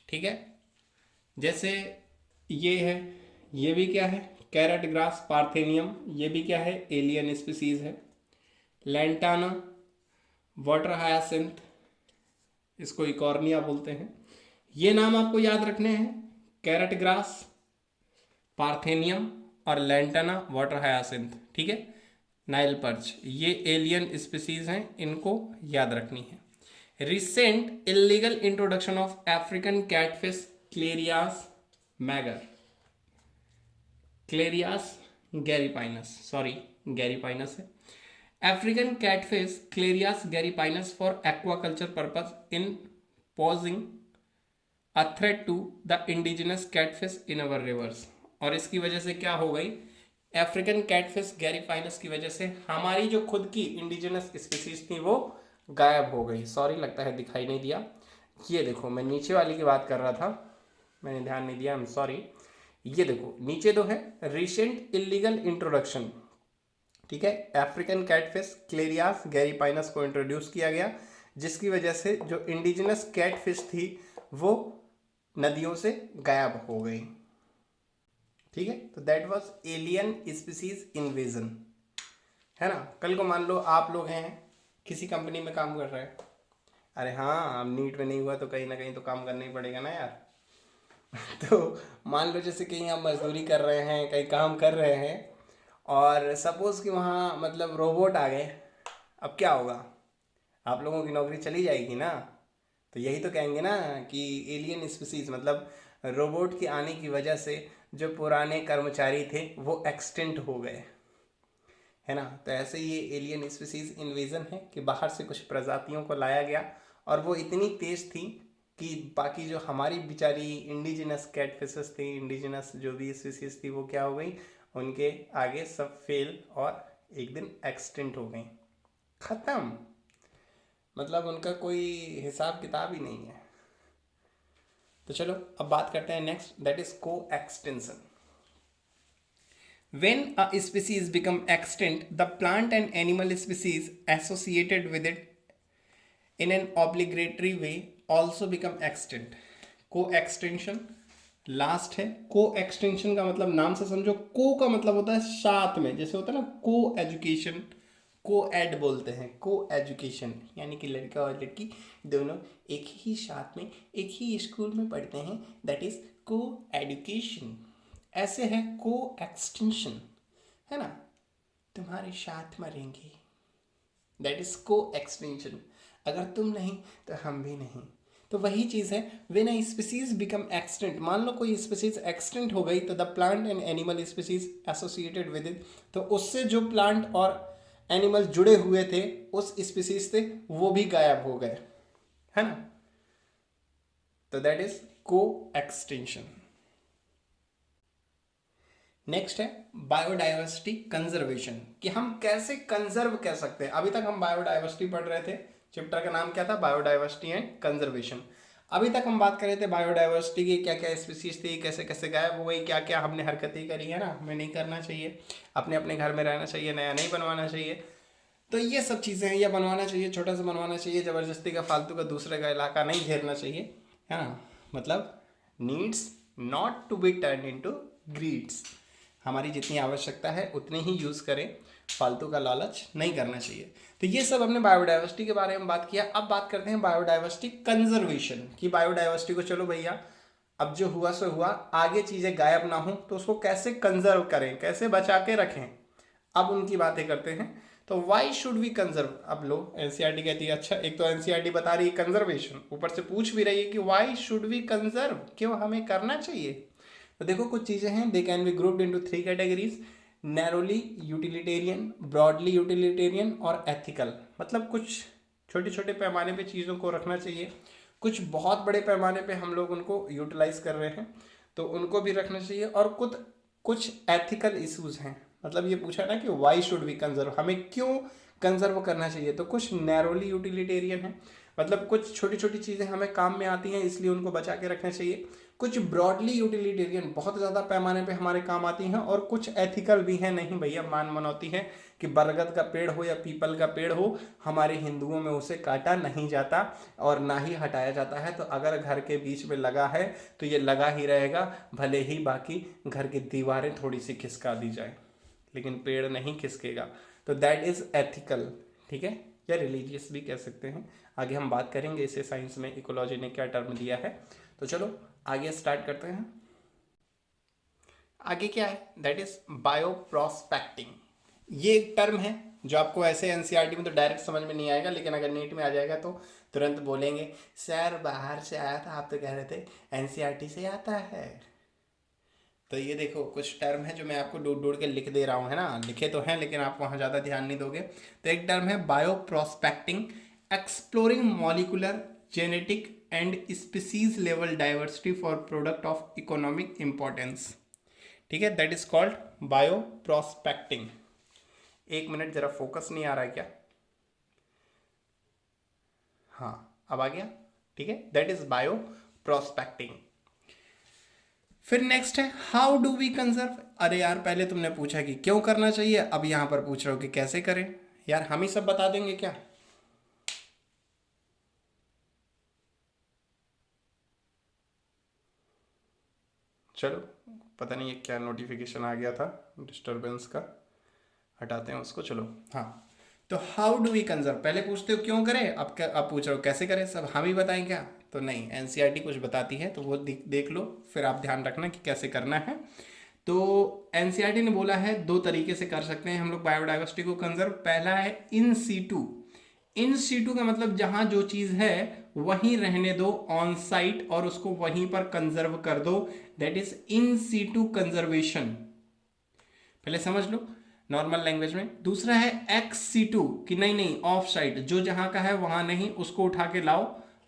ठीक है। जैसे ये है, ये भी क्या है, कैरेट ग्रास पार्थेनियम, ये भी क्या है, एलियन स्पीसीज है। लैंटाना, वाटर हायासिंथ, इसको इकॉर्निया बोलते हैं। ये नाम आपको याद रखने हैं, कैरेट ग्रास, पार्थेनियम और लैंटाना, वाटर हायासिंथ, ठीक है। नाइल पर्च, ये एलियन स्पीसीज हैं, इनको याद रखनी है। Recent illegal introduction of African catfish Clarias magur, Clarias gariepinus है। African catfish Clarias gariepinus for aquaculture purpose in posing a threat to the indigenous catfish in our rivers। और इसकी वजह से क्या हो गई, अफ्रीकन कैटफिश गैरीपाइनस की वजह से हमारी जो खुद की इंडिजिनस स्पीसीज थी वो गायब हो गई। सॉरी, लगता है दिखाई नहीं दिया। ये देखो, मैं नीचे वाली की बात कर रहा था, मैंने ध्यान नहीं दिया, आई एम सॉरी। ये देखो नीचे तो है रिसेंट इलीगल इंट्रोडक्शन, ठीक है। अफ्रीकन कैटफिश क्लेरियास गैरीपाइनस को इंट्रोड्यूस किया गया, जिसकी वजह से जो इंडिजिनस कैटफिश थी वो नदियों से गायब हो गई, ठीक है। तो that was alien species invasion, है ना। कल को मान लो आप लोग हैं किसी कंपनी में काम कर रहे हैं, अरे हाँ, अब नीट में नहीं हुआ तो कहीं ना कहीं तो काम करना ही पड़ेगा ना यार। तो मान लो जैसे कहीं आप मजदूरी कर रहे हैं, कहीं काम कर रहे हैं, और सपोज़ कि वहाँ मतलब रोबोट आ गए, अब क्या होगा, आप लोगों की नौकरी चली जाएगी ना। तो यही तो कहेंगे ना कि एलियन स्पीसीज, मतलब रोबोट के आने की वजह से जो पुराने कर्मचारी थे वो एक्सटिंक्ट हो गए, है ना। तो ऐसे ही ये एलियन स्पीसीज इन्वेजन है कि बाहर से कुछ प्रजातियों को लाया गया, और वो इतनी तेज़ थी कि बाकी जो हमारी बेचारी इंडिजिनस कैटफिशेस थी, इंडिजिनस जो भी स्पीसीज थी, वो क्या हो गई, उनके आगे सब फेल और एक दिन एक्सटिंक्ट हो गई, खत्म। मतलब उनका कोई हिसाब किताब ही नहीं है। तो चलो अब बात करते हैं नेक्स्ट, दैट इज को extension. When a species become extinct, the plant and animal species associated with it in an obligatory way also become extinct। Co-extinction last है। को एक्सटेंशन का मतलब नाम से समझो, को का मतलब होता है साथ में, जैसे होता है ना को एजुकेशन, को एड बोलते हैं, को एजुकेशन यानी कि लड़का और लड़की दोनों एक ही साथ में एक ही स्कूल में पढ़ते हैं, दैट इज को एजुकेशन। ऐसे है को एक्सटेंशन, है ना, तुम्हारे साथ मरेंगे, दैट इज को एक्सटेंशन। अगर तुम नहीं तो हम भी नहीं। तो वही चीज़ है, when a species become extinct, मान लो कोई स्पीसीज एक्सटिंक्ट हो गई, तो the plant and animal species associated with it, तो उससे जो प्लांट और एनिमल जुड़े हुए थे उस स्पीसीज से, वो भी गायब हो गए, है ना। तो दैट इज को एक्सटिंक्शन। नेक्स्ट है बायोडाइवर्सिटी कंजर्वेशन, कि हम कैसे कंजर्व कर सकते हैं। अभी तक हम बायोडाइवर्सिटी पढ़ रहे थे, चैप्टर का नाम क्या था, बायोडाइवर्सिटी एंड कंजर्वेशन। अभी तक हम बात कर रहे थे बायोडाइवर्सिटी की, क्या क्या स्पीसीज थी, कैसे कैसे गायब हो गई, क्या क्या हमने हरकतें करी है ना, हमें नहीं करना चाहिए, अपने अपने घर में रहना चाहिए, नया नहीं बनवाना चाहिए। तो ये सब चीज़ें हैं, ये बनवाना चाहिए, छोटा सा बनवाना चाहिए, ज़बरदस्ती का फालतू का दूसरे का इलाका नहीं घेरना चाहिए, है ना। मतलब needs not to be turn into greeds, हमारी जितनी आवश्यकता है उतनी ही यूज़ करें, फालतू का लालच नहीं करना चाहिए। तो ये सब हमने बायोडाइवर्सिटी के बारे में बात किया। अब बात करते हैं बायोडाइवर्सिटी कंजर्वेशन की। बायोडाइवर्सिटी को चलो भैया अब जो हुआ सो हुआ, आगे चीज़ें गायब ना हो तो उसको कैसे कंजर्व करें, कैसे बचा के रखें, अब उनकी बातें करते हैं। तो वाई शुड वी कंजर्व। अब लो एनसीईआरटी कहती है, अच्छा एक तो एनसीईआरटी बता रही है कंजर्वेशन, ऊपर से पूछ भी रही है कि वाई शुड वी कंजर्व, क्यों हमें करना चाहिए। तो देखो कुछ चीज़ें हैं, they can be grouped into 3 categories, narrowly utilitarian, broadly utilitarian और एथिकल। मतलब कुछ छोटे छोटे पैमाने पे चीज़ों को रखना चाहिए, कुछ बहुत बड़े पैमाने पे हम लोग उनको यूटिलाइज कर रहे हैं तो उनको भी रखना चाहिए। और कुछ एथिकल इश्यूज हैं, मतलब ये पूछा ना कि वाई शुड वी कंजर्व, हमें क्यों कंजर्व करना चाहिए। तो कुछ नैरोली यूटिलिटेरियन है, मतलब कुछ छोटी छोटी चीज़ें हमें काम में आती हैं इसलिए उनको बचा के रखना चाहिए। कुछ ब्रॉडली यूटिलिटेरियन, बहुत ज़्यादा पैमाने पे हमारे काम आती हैं। और कुछ एथिकल भी हैं, नहीं भैया मान मनौती है कि बरगद का पेड़ हो या पीपल का पेड़ हो, हमारे हिंदुओं में उसे काटा नहीं जाता और ना ही हटाया जाता है। तो अगर घर के बीच में लगा है तो ये लगा ही रहेगा, भले ही बाकी घर की दीवारें थोड़ी सी खिसका दी जाए, लेकिन पेड़ नहीं खिसकेगा। तो दैट इज़ एथिकल, ठीक है, या रिलीजियस भी कह सकते हैं। आगे हम बात करेंगे इसे, साइंस में इकोलॉजी ने क्या टर्म दिया है। तो चलो आगे स्टार्ट करते हैं। आगे क्या है, दैट इज बायो प्रोस्पेक्टिंग। ये एक टर्म है जो आपको ऐसे एनसीईआरटी में तो डायरेक्ट समझ में नहीं आएगा, लेकिन अगर नीट में आ जाएगा तो तुरंत बोलेंगे सर बाहर से आया था, आप तो कह रहे थे एनसीईआरटी से आता है। तो ये देखो कुछ टर्म है जो मैं आपको ढूंढ ढूंढ के लिख दे रहा हूँ, है ना, लिखे तो हैं लेकिन आप वहाँ ज़्यादा ध्यान नहीं दोगे। तो एक टर्म है bio prospecting, exploring molecular, genetic and species level diversity for product of economic importance, ठीक है, that is called bio prospecting. एक मिनट जरा फोकस नहीं आ रहा है क्या, हाँ अब आ गया, ठीक है, दैट इज बायो प्रोस्पेक्टिंग। फिर नेक्स्ट है हाउ डू वी कंजर्व। अरे यार पहले तुमने पूछा कि क्यों करना चाहिए, अब यहां पर पूछ रहे हो कि कैसे करें। यार हम ही सब बता देंगे क्या। चलो पता नहीं ये क्या नोटिफिकेशन आ गया था डिस्टरबेंस का, हटाते हैं उसको। चलो हाँ, तो हाउ डू वी कंजर्व, पहले पूछते हो क्यों करें, अब क्या अब पूछ रहे हो कैसे करें, सब हम ही बताएं क्या। तो नहीं, एनसीईआरटी कुछ बताती है तो वो देख लो, फिर आप ध्यान रखना कि कैसे करना है। तो एनसीईआरटी ने बोला है 2 तरीके से कर सकते हैं हम लोग बायोडाइवर्सिटी को कंजर्व। पहला है इन सीटू। इन सीटू का मतलब जहां जो चीज है वहीं रहने दो ऑन साइट और उसको वहीं पर कंजर्व कर दो, that is in situ conservation. पहले समझ लो नॉर्मल लैंग्वेज में। दूसरा है एक्स सीटू, कि नहीं नहीं ऑफ साइट, जो जहां का है वहां नहीं, उसको उठा के लाओ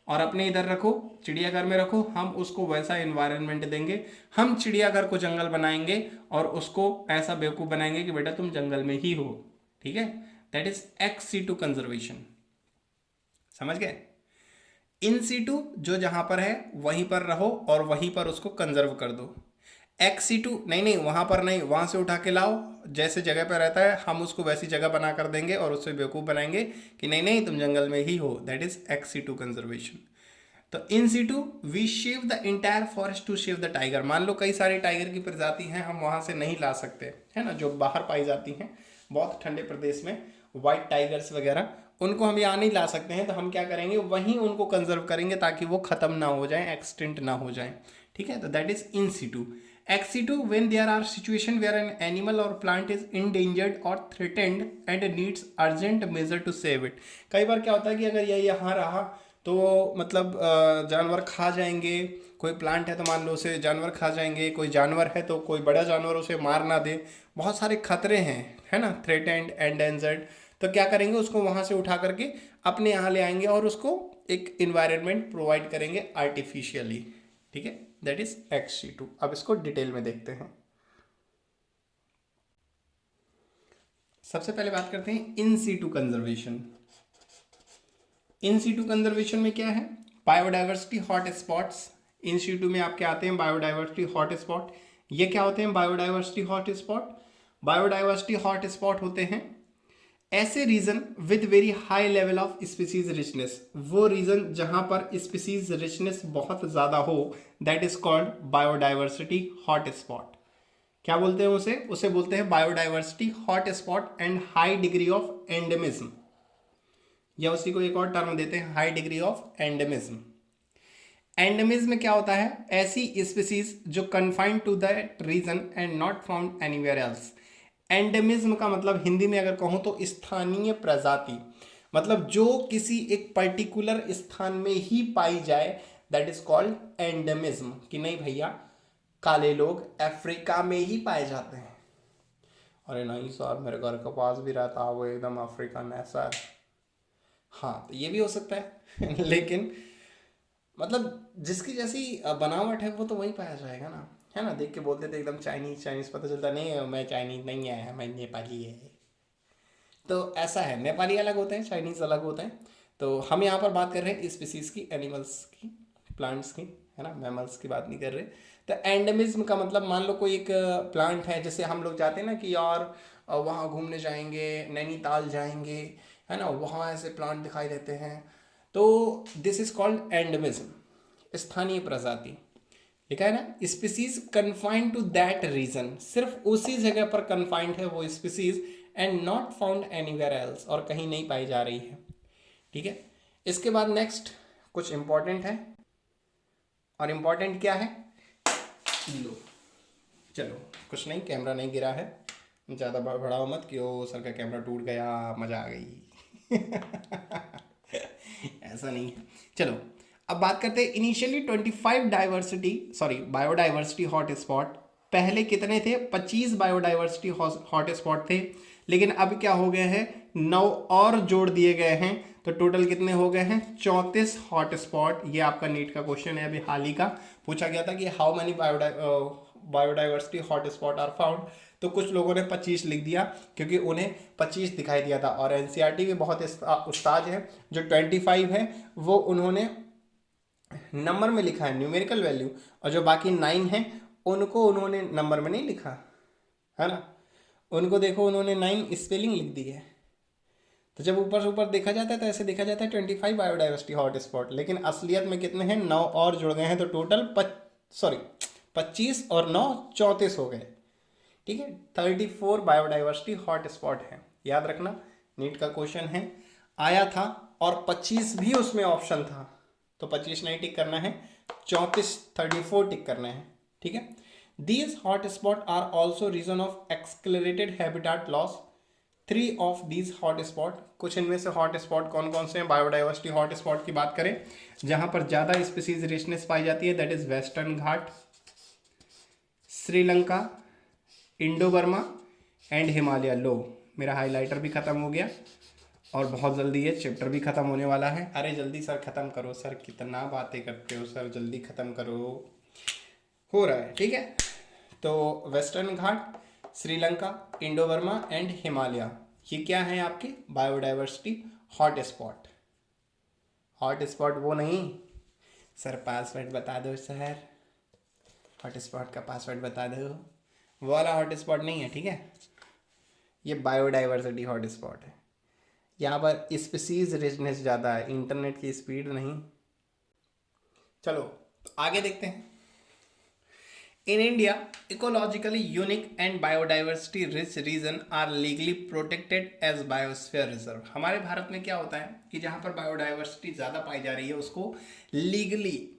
और अपने इधर रखो, चिड़ियाघर में रखो, हम उसको वैसा एनवायरनमेंट देंगे। हम चिड़ियाघर को जंगल बनाएंगे और उसको ऐसा बेवकूफ़ बनाएंगे कि बेटा तुम जंगल में ही हो, ठीक है, that is ex situ conservation. समझ गए। इन सीटू जो जहां पर है वहीं पर रहो और वहीं पर उसको कंजर्व कर दो। एक्स सीटू नहीं नहीं वहां पर नहीं, वहां से उठा के लाओ, जैसे जगह पर रहता है हम उसको वैसी जगह बना कर देंगे और उससे बेवकूफ़ बनाएंगे कि नहीं नहीं तुम जंगल में ही हो, that is ex situ conservation. तो in situ we save the entire forest to save the tiger. मान लो कई सारे टाइगर की प्रजाति हैं, हम वहां से नहीं ला सकते, है ना, जो बाहर पाई जाती हैं बहुत ठंडे प्रदेश में, व्हाइट टाइगर्स वगैरह, उनको हम यहाँ नहीं ला सकते हैं। तो हम क्या करेंगे, वहीं उनको कंजर्व करेंगे ताकि वो खत्म ना हो जाए, एक्सटिंक्ट ना हो जाए, ठीक है। तो that is in situ. Ex situ when there are situation where an animal or plant is endangered or threatened and needs urgent measure to save it. कई बार क्या होता है कि अगर ये यहाँ रहा तो मतलब जानवर खा जाएंगे, कोई प्लांट है तो मान लो उसे जानवर खा जाएंगे, कोई जानवर है तो कोई बड़ा जानवर उसे मार ना दे, बहुत सारे खतरे हैं, है ना, थ्रेटेंड एंडेंजर्ड। तो क्या करेंगे, उसको वहाँ से उठा करके अपने यहाँ ले आएंगे और उसको एक इन्वायरमेंट प्रोवाइड करेंगे आर्टिफिशियली, ठीक है, that is ex situ. अब इसको डिटेल में देखते हैं। सबसे पहले बात करते हैं in situ conservation. In situ conservation में क्या है, biodiversity hot spots. In situ में आपके आते हैं बायोडाइवर्सिटी हॉट स्पॉट। ये क्या होते हैं biodiversity hot spot, biodiversity hot spot होते हैं ऐसे region with very high level of species richness. वो रीजन जहां पर स्पीसीज रिचनेस बहुत ज्यादा हो, that is called biodiversity hot spot. क्या बोलते हैं उसे? उसे बोलते हैं biodiversity hot spot and high degree of endemism, या उसी को एक और टर्म देते हैं high degree of endemism. Endemism क्या होता है? ऐसी स्पीसीज जो confined to that region and not found anywhere else. Endemism का मतलब हिंदी में अगर कहूं तो स्थानीय प्रजाति, मतलब जो किसी एक पर्टिकुलर स्थान में ही पाई जाए, दैट इज कॉल्ड एंडेमिज्म। कि नहीं भैया, काले लोग अफ्रीका में ही पाए जाते हैं। अरे नहीं सर, मेरे घर के पास भी रहता है वो, एकदम अफ्रीकन है सर। हाँ, तो ये भी हो सकता है लेकिन मतलब जिसकी जैसी बनावट है वो तो वही पाया जाएगा ना, है ना। देख के बोलते थे एकदम चाइनीज चाइनीज, पता चलता नहीं मैं चाइनीज नहीं है, मैं नेपाली है। तो ऐसा है, नेपाली अलग होते हैं, चाइनीज अलग होते हैं। तो हम यहाँ पर बात कर रहे हैं स्पीसीज की, एनिमल्स की, प्लांट्स की, है ना, मैमल्स की बात नहीं कर रहे। तो एंडेमिज्म का मतलब मान लो कोई एक प्लांट है, जैसे हम लोग जाते हैं ना कि यार वहाँ घूमने जाएंगे, नैनीताल जाएंगे, है ना, वहाँ ऐसे प्लांट दिखाई देते हैं, तो दिस इज कॉल्ड एंडेमिज्म, स्थानीय प्रजाति। लिखा है ना, species confined to that region, सिर्फ उसी जगह पर कन्फाइंड है वो species, and not found anywhere else, और कहीं नहीं पाई जा रही है। ठीक है, इसके बाद नेक्स्ट कुछ इंपॉर्टेंट है, और इंपॉर्टेंट क्या है? लो, चलो, कुछ नहीं, कैमरा नहीं गिरा है, ज़्यादा बढ़ाओ मत कि ओ सर का कैमरा टूट गया, मज़ा आ गई ऐसा नहीं है। चलो अब बात करते हैं इनिशियली 25 बायोडाइवर्सिटी हॉट स्पॉट। पहले कितने थे? 25 बायोडाइवर्सिटी हॉट स्पॉट थे, लेकिन अब क्या हो गए हैं, 9 और जोड़ दिए गए हैं, तो टोटल कितने हो गए हैं? 34 हॉट स्पॉट। ये आपका नीट का क्वेश्चन है, अभी हाल ही का पूछा गया था कि how many biodiversity hot spot are found, तो कुछ लोगों ने 25 लिख दिया क्योंकि उन्हें 25 दिखाई दिया था, और एनसीईआरटी भी बहुत उस्ताद है, जो 25 है वो उन्होंने नंबर में लिखा है, न्यूमेरिकल वैल्यू, और जो बाकी 9 है उनको उन्होंने नंबर में नहीं लिखा, है ना। उनको देखो उन्होंने 9 स्पेलिंग लिख दी है। तो जब ऊपर से ऊपर देखा जाता है तो ऐसे देखा जाता है 25 बायोडाइवर्सिटी हॉट स्पॉट, लेकिन असलियत में कितने हैं? 9 और जुड़ गए हैं, तो टोटल 25 और 9 34 हो गए। ठीक है, 34 बायोडाइवर्सिटी हॉट स्पॉट है, याद रखना, नीट का क्वेश्चन है, आया था, और 25 भी उसमें ऑप्शन था, तो 25 नहीं टिक करना है, 34 टिक करना है। ठीक है, these hot spot are also region of accelerated habitat loss. 3 of these hot spot, कुछ इनमें से हॉट स्पॉट कौन कौन से हैं? बायोडाइवर्सिटी हॉट स्पॉट की बात करें जहां पर ज़्यादा स्पीसीज रिचनेस पाई जाती है, that is Western Ghat, Sri Lanka, Indo Burma and Himalaya. लो, मेरा हाइलाइटर भी ख़त्म हो गया और बहुत जल्दी ये चैप्टर भी ख़त्म होने वाला है। अरे जल्दी सर ख़त्म करो सर, कितना बातें करते हो सर, जल्दी ख़त्म करो, हो रहा है। ठीक है, तो western Ghat, Sri Lanka, Indo Burma and Himalaya, ये क्या है आपके? Biodiversity hot spot. Hot spot वो नहीं सर, पासवर्ड बता दो सर, हॉट स्पॉट का पासवर्ड बता दो, वो वाला हॉट स्पॉट नहीं है। ठीक है, ये बायोडाइवर्सिटी हॉट स्पॉट है, यहाँ पर स्पीसीज रिचनेस ज़्यादा है, इंटरनेट की स्पीड नहीं। चलो तो आगे देखते हैं। In India ecologically unique and biodiversity rich region are legally protected as biosphere reserve. हमारे भारत में क्या होता है कि जहाँ पर बायोडाइवर्सिटी ज़्यादा पाई जा रही है उसको लीगली,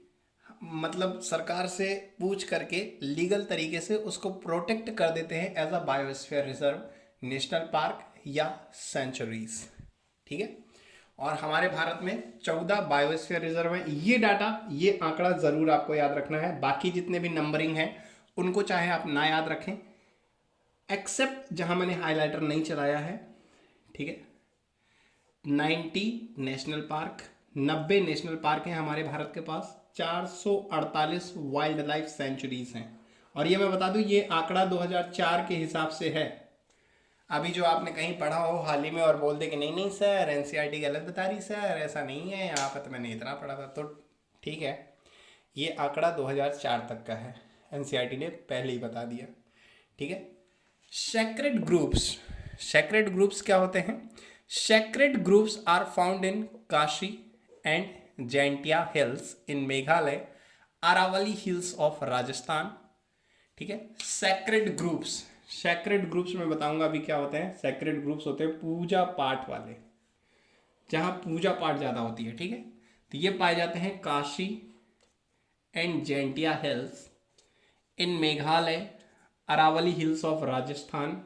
मतलब सरकार से पूछ करके लीगल तरीके से उसको प्रोटेक्ट कर देते हैं as a biosphere reserve, national park या सेंचुरीज। ठीक है, और हमारे भारत में 14 बायोस्फीयर रिजर्व है। ये डाटा, ये आंकड़ा जरूर आपको याद रखना है, बाकी जितने भी नंबरिंग हैं उनको चाहे आप ना याद रखें, एक्सेप्ट जहां मैंने हाइलाइटर नहीं चलाया है। ठीक है, 90 नेशनल पार्क, 90 नेशनल पार्क हैं हमारे भारत के पास, 448 वाइल्ड लाइफ सेंचुरीज हैं। और ये मैं बता दूं, ये आंकड़ा 2004 के हिसाब से है। अभी जो आपने कहीं पढ़ा हो हाल ही में और बोल दे कि नहीं नहीं सर एनसीईआरटी गलत बता रही सर, ऐसा नहीं है, यहाँ पर तो मैंने इतना पढ़ा था, तो ठीक है, ये आंकड़ा 2004 तक का है, एनसीईआरटी ने पहले ही बता दिया। ठीक है, सेक्रेड ग्रुप्स, सेक्रेड ग्रुप्स क्या होते हैं? Sacred groups are found in Khasi and Jaintia Hills in Meghalaya, Aravalli Hills of Rajasthan. ठीक है। सैक्रेड ग्रुप्स, सैक्रेड ग्रुप्स में बताऊंगा अभी क्या होते हैं। सैक्रेड ग्रुप्स होते हैं पूजा पाठ वाले, जहां पूजा पाठ ज्यादा होती है, ठीक है। तो ये पाए जाते हैं Khasi and Jaintia Hills in Meghalaya, Aravalli Hills of Rajasthan,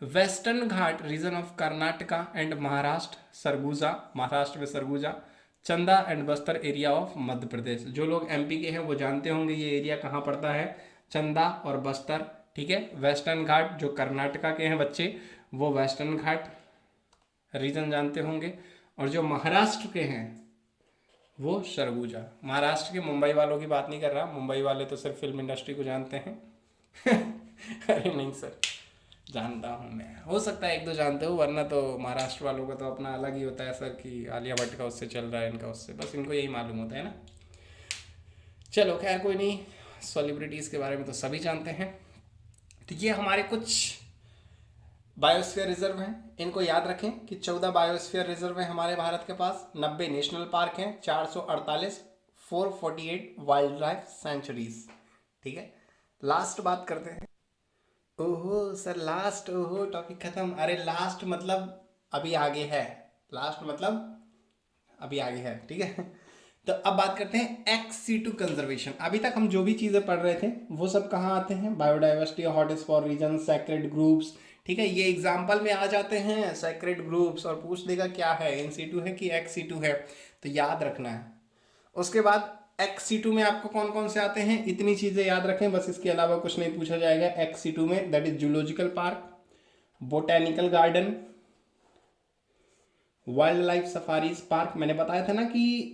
Western Ghat region of Karnataka and Maharashtra, Sarguja Maharashtra में Sarguja, Chanda and Bastar area of Madhya Pradesh. जो लोग एमपी के हैं वो जानते होंगे ये एरिया कहाँ पड़ता है, चंदा और बस्तर, ठीक है। वेस्टर्न घाट जो कर्नाटका के हैं बच्चे वो वेस्टर्न घाट रीजन जानते होंगे, और जो महाराष्ट्र के हैं वो सरगुजा। महाराष्ट्र के मुंबई वालों की बात नहीं कर रहा, मुंबई वाले तो सिर्फ फिल्म इंडस्ट्री को जानते हैं अरे नहीं सर, जानता हूँ मैं, हो सकता है एक दो जानते हो, वरना तो महाराष्ट्र वालों का तो अपना अलग ही होता है सर कि आलिया भट्ट का उससे चल रहा है, इनका उससे, बस इनको यही मालूम होता है ना। चलो खैर कोई नहीं, सेलिब्रिटीज़ के बारे में तो सभी जानते हैं। तो ये हमारे कुछ बायोस्फीयर रिजर्व हैं, इनको याद रखें कि 14 बायोस्फीयर रिजर्व है हमारे भारत के पास, 90 नेशनल पार्क हैं, 448 448 वाइल्ड लाइफ सेंचुरीज, ठीक है। लास्ट बात करते हैं। ओहो सर लास्ट, ओहो टॉपिक खत्म, अरे लास्ट मतलब अभी आगे है, लास्ट मतलब अभी आगे है, ठीक है। तो अब बात करते हैं एक्स-C2 कंजर्वेशन। अभी तक हम जो भी चीज़ें पढ़ रहे थे वो सब कहाँ आते हैं, biodiversity, hot spot region, sacred groups, ठीक है। ये एग्जाम्पल में आ जाते हैं सैक्रेड ग्रुप्स, और पूछ देगा क्या है, N-C2 है कि X-C2 है, तो याद रखना है। उसके बाद X-C2 में आपको कौन कौन से आते हैं, इतनी चीज़ें याद रखें बस, इसके अलावा कुछ नहीं पूछा जाएगा। X-C2 में that is zoological park, botanical garden, wild life safaris park. मैंने बताया था ना कि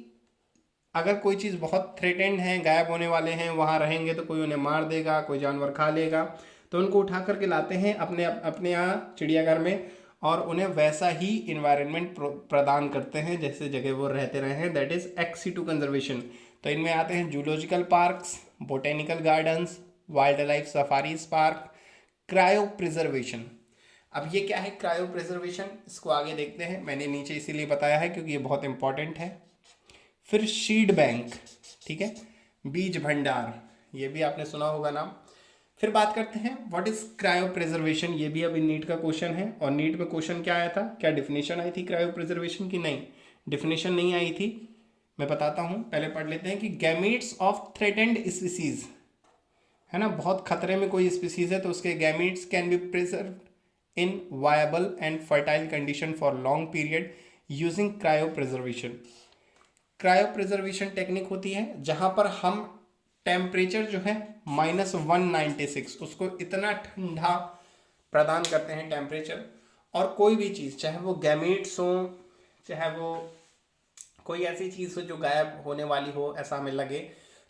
अगर कोई चीज़ बहुत थ्रेटेंड है, गायब होने वाले हैं, वहाँ रहेंगे तो कोई उन्हें मार देगा, कोई जानवर खा लेगा, तो उनको उठा करके लाते हैं अपने यहाँ चिड़ियाघर में, और उन्हें वैसा ही इन्वायरमेंट प्रदान करते हैं जैसे जगह वो रहते रहे हैं, दैट इज X-C2 कंजर्वेशन। तो इनमें आते हैं zoological parks, botanical gardens, wild life safaris park, cryo preservation. अब ये क्या है क्रायो प्रिजर्वेशन, इसको आगे देखते हैं, मैंने नीचे इसीलिए बताया है क्योंकि ये बहुत इंपॉर्टेंट है। फिर सीड बैंक, ठीक है, बीज भंडार, ये भी आपने सुना होगा नाम। फिर बात करते हैं व्हाट इज क्रायो प्रिजर्वेशन, ये भी अभी नीट का क्वेश्चन है, और नीट में क्वेश्चन क्या आया था, क्या डिफिनेशन आई थी क्रायो प्रिजर्वेशन की, नहीं डिफिनेशन नहीं आई थी, मैं बताता हूँ, पहले पढ़ लेते हैं कि गैमीट्स ऑफ थ्रेटेंड स्पीसीज, है ना, बहुत खतरे में कोई स्पीसीज है तो उसके gametes can be preserve in viable and fertile condition for long period using cryo preservation. Cryo preservation technique होती है जहां पर हम टेम्परेचर जो है -196 उसको इतना ठंडा प्रदान करते हैं टेम्परेचर, और कोई भी चीज़ चाहे वो गैमीट्स हो, चाहे वो कोई ऐसी चीज़ हो जो गायब होने वाली हो ऐसा हमें लगे,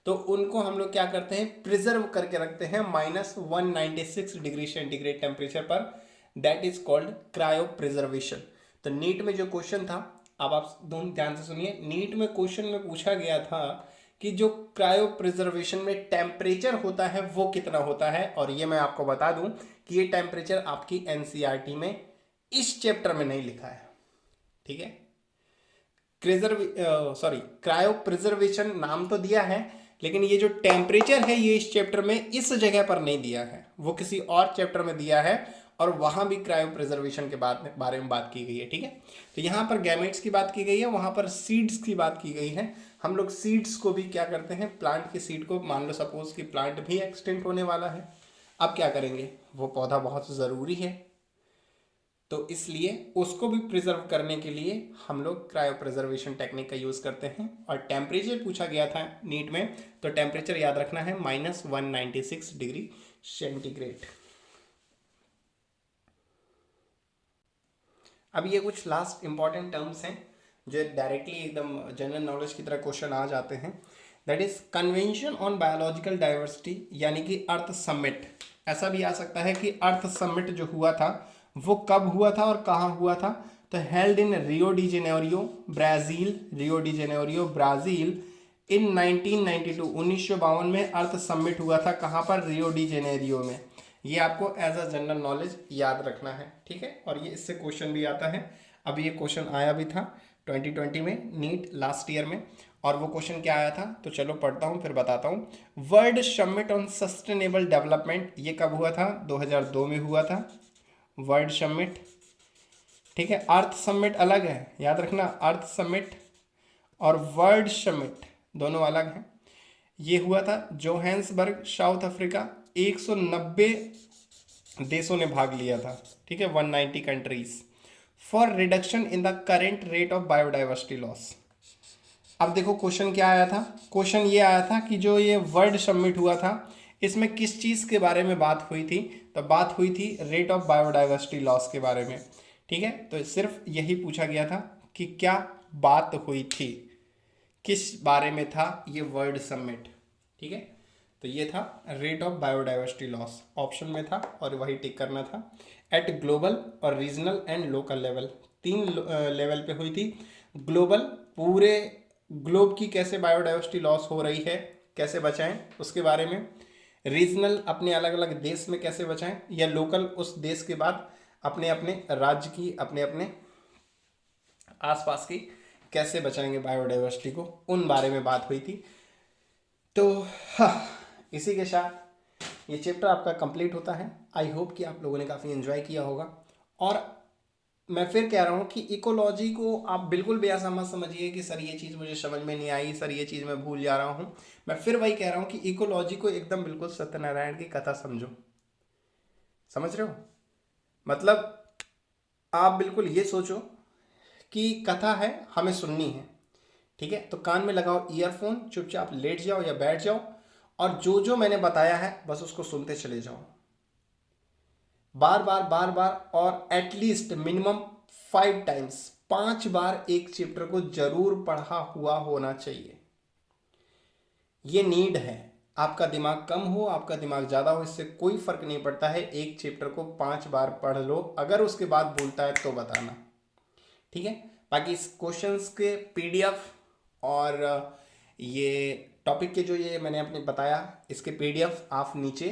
तो उनको हम लोग क्या करते हैं प्रिजर्व करके रखते हैं -196 डिग्री सेंटीग्रेड टेम्परेचर पर, that is called cryo preservation. तो नीट में जो क्वेश्चन था, अब आप दोनों ध्यान से सुनिए, नीट में क्वेश्चन में पूछा गया था कि जो क्रायो प्रिजर्वेशन में टेम्परेचर होता है वो कितना होता है, और ये मैं आपको बता दूं कि ये टेम्परेचर आपकी एनसीईआरटी में इस चैप्टर में नहीं लिखा है, ठीक है। क्रायो प्रिजर्वेशन नाम तो दिया है, लेकिन ये जो टेम्परेचर है ये इस चैप्टर में इस जगह पर नहीं दिया है, वो किसी और चैप्टर में दिया है, और वहां भी क्रायो प्रिजर्वेशन के बारे में बात की गई है, ठीक है। तो यहाँ पर गैमेट्स की बात की गई है, वहां पर सीड्स की बात की गई है। हम लोग सीड्स को भी क्या करते हैं, प्लांट के सीड को, मान लो सपोज कि प्लांट भी एक्सटेंट होने वाला है, अब क्या करेंगे, वो पौधा बहुत ज़रूरी है, तो इसलिए उसको भी प्रिजर्व करने के लिए हम लोग क्रायो प्रिजर्वेशन टेक्निक का यूज़ करते हैं। और टेम्परेचर पूछा गया था नीट में, तो टेम्परेचर याद रखना है -196 डिग्री सेंटीग्रेड। अब ये कुछ लास्ट इंपॉर्टेंट टर्म्स हैं जो डायरेक्टली एकदम जनरल नॉलेज की तरह क्वेश्चन आ जाते हैं, that is convention on biological diversity, यानी कि अर्थ समिट। ऐसा भी आ सकता है कि अर्थ समिट जो हुआ था वो कब हुआ था और कहाँ हुआ था, तो held in Rio de Janeiro Brazil, Rio de Janeiro Brazil in 1992, 1952 में अर्थ समिट हुआ था, कहाँ पर, रियो डी जेनेरियो में। ये आपको एज अ जनरल नॉलेज याद रखना है, ठीक है। और ये इससे क्वेश्चन भी आता है, अब ये क्वेश्चन आया भी था 2020 में नीट लास्ट ईयर में, और वो क्वेश्चन क्या आया था, तो चलो पढ़ता हूँ फिर बताता हूँ। World summit on sustainable development, ये कब हुआ था, 2002 में हुआ था वर्ल्ड समिट। ठीक है, अर्थ समिट अलग है, याद रखना, अर्थ समिट और वर्ल्ड समिट दोनों अलग हैं। ये हुआ था जोहान्सबर्ग, साउथ अफ्रीका। 190 देशों ने भाग लिया था, ठीक है, 190 countries, for reduction in the current rate of biodiversity loss. अब देखो क्वेश्चन क्या आया था, क्वेश्चन ये आया था कि जो ये वर्ल्ड समिट हुआ था इसमें किस चीज़ के बारे में बात हुई थी, तो बात हुई थी रेट ऑफ बायोडाइवर्सिटी लॉस के बारे में। ठीक है, तो सिर्फ यही पूछा गया था कि क्या बात हुई थी, किस बारे में था ये वर्ल्ड समिट। ठीक है, तो ये था rate of biodiversity loss, option में था और वही टिक करना था। एट ग्लोबल और regional and local level, 3 level पे हुई थी। ग्लोबल, पूरे ग्लोब की कैसे बायोडाइवर्सिटी लॉस हो रही है, कैसे बचाएं उसके बारे में। रीजनल, अपने अलग अलग देश में कैसे बचाएं, या लोकल, उस देश के बाद अपने अपने राज्य की, अपने अपने आसपास की कैसे बचाएंगे बायोडाइवर्सिटी को, उन बारे में बात हुई थी। तो हाँ, इसी के साथ ये चैप्टर आपका कंप्लीट होता है। आई होप कि आप लोगों ने काफ़ी एंजॉय किया होगा। और मैं फिर कह रहा हूँ कि इकोलॉजी को आप बिल्कुल भी ऐसा मत समझिए कि सर ये चीज़ मुझे समझ में नहीं आई, सर ये चीज़ मैं भूल जा रहा हूँ। मैं फिर वही कह रहा हूँ कि इकोलॉजी को एकदम बिल्कुल सत्यनारायण की कथा समझो। समझ रहे हो, मतलब आप बिल्कुल ये सोचो कि कथा है, हमें सुननी है। ठीक है, तो कान में लगाओ ईयरफोन, चुपचाप लेट जाओ या बैठ जाओ और जो जो मैंने बताया है बस उसको सुनते चले जाओ, बार बार बार बार, और एटलीस्ट मिनिमम 5 टाइम्स, 5 बार एक चैप्टर को जरूर पढ़ा हुआ होना चाहिए। ये नीड है। आपका दिमाग कम हो, आपका दिमाग ज़्यादा हो, इससे कोई फर्क नहीं पड़ता है। एक चैप्टर को 5 बार पढ़ लो, अगर उसके बाद भूलता है तो बताना। ठीक है, बाकी इस क्वेश्चंस के पीडीएफ और ये टॉपिक के जो ये मैंने अपने बताया, इसके पीडीएफ आप नीचे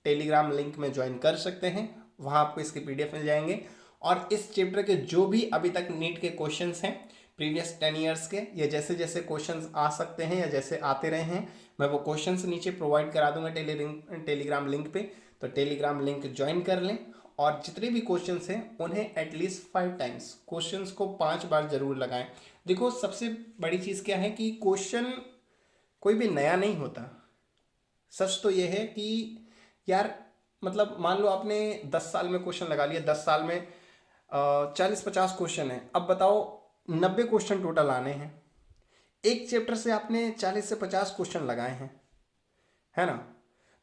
टेलीग्राम लिंक में ज्वाइन कर सकते हैं, वहाँ आपको इसके पीडीएफ मिल जाएंगे। और इस चैप्टर के जो भी अभी तक नीट के क्वेश्चंस हैं प्रीवियस 10 ईयर्स के, या जैसे जैसे क्वेश्चंस आ सकते हैं या जैसे आते रहे हैं, मैं वो क्वेश्चंस नीचे प्रोवाइड करा दूंगा टेलीग्राम लिंक पे। तो टेलीग्राम लिंक ज्वाइन कर लें और जितने भी क्वेश्चंस हैं उन्हें एटलीस्ट 5 टाइम्स, क्वेश्चंस को 5 बार जरूर लगाएं। देखो सबसे बड़ी चीज़ क्या है कि क्वेश्चन कोई भी नया नहीं होता। सच तो ये है कि यार, मतलब मान लो आपने 10 साल में क्वेश्चन लगा लिया, 10 साल में 40-50 क्वेश्चन है, अब बताओ 90 क्वेश्चन टोटल आने हैं। एक चैप्टर से आपने 40 से 50 क्वेश्चन लगाए हैं, है ना,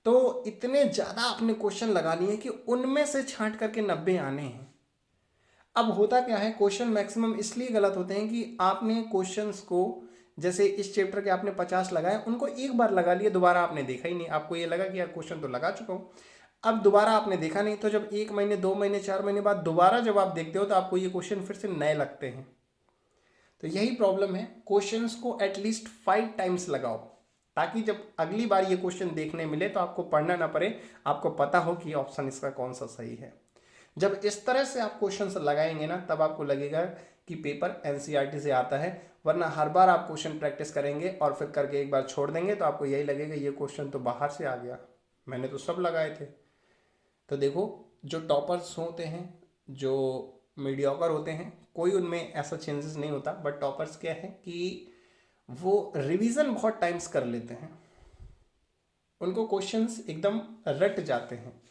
तो इतने ज़्यादा आपने क्वेश्चन लगा लिए कि उनमें से छांट करके 90 आने हैं। अब होता क्या है, क्वेश्चन मैक्सिमम इसलिए गलत होते हैं कि आपने क्वेश्चंस को, जैसे इस चैप्टर के आपने 50 लगाए, उनको एक बार लगा लिए, दोबारा आपने देखा ही नहीं। आपको ये लगा कि यार क्वेश्चन तो लगा चुका हूँ, अब दोबारा आपने देखा नहीं। तो जब 1 महीने 2 महीने 4 महीने बाद दोबारा जब आप देखते हो तो आपको ये क्वेश्चन फिर से नए लगते हैं। तो यही प्रॉब्लम है, क्वेश्चंस को एटलीस्ट 5 टाइम्स लगाओ, ताकि जब अगली बार ये क्वेश्चन देखने मिले तो आपको पढ़ना ना पड़े, आपको पता हो कि ऑप्शन इसका कौन सा सही है। जब इस तरह से आप क्वेश्चंस लगाएंगे ना, तब आपको लगेगा कि पेपर एनसीईआरटी से आता है। वरना हर बार आप क्वेश्चन प्रैक्टिस करेंगे और फिर करके एक बार छोड़ देंगे तो आपको यही लगेगा ये क्वेश्चन तो बाहर से आ गया, मैंने तो सब लगाए थे। तो देखो, जो टॉपर्स होते हैं, जो मीडियोकर होते हैं, कोई उनमें ऐसा चेंजेस नहीं होता। बट टॉपर्स क्या है कि वो रिवीजन बहुत टाइम्स कर लेते हैं, उनको क्वेश्चंस एकदम रट जाते हैं।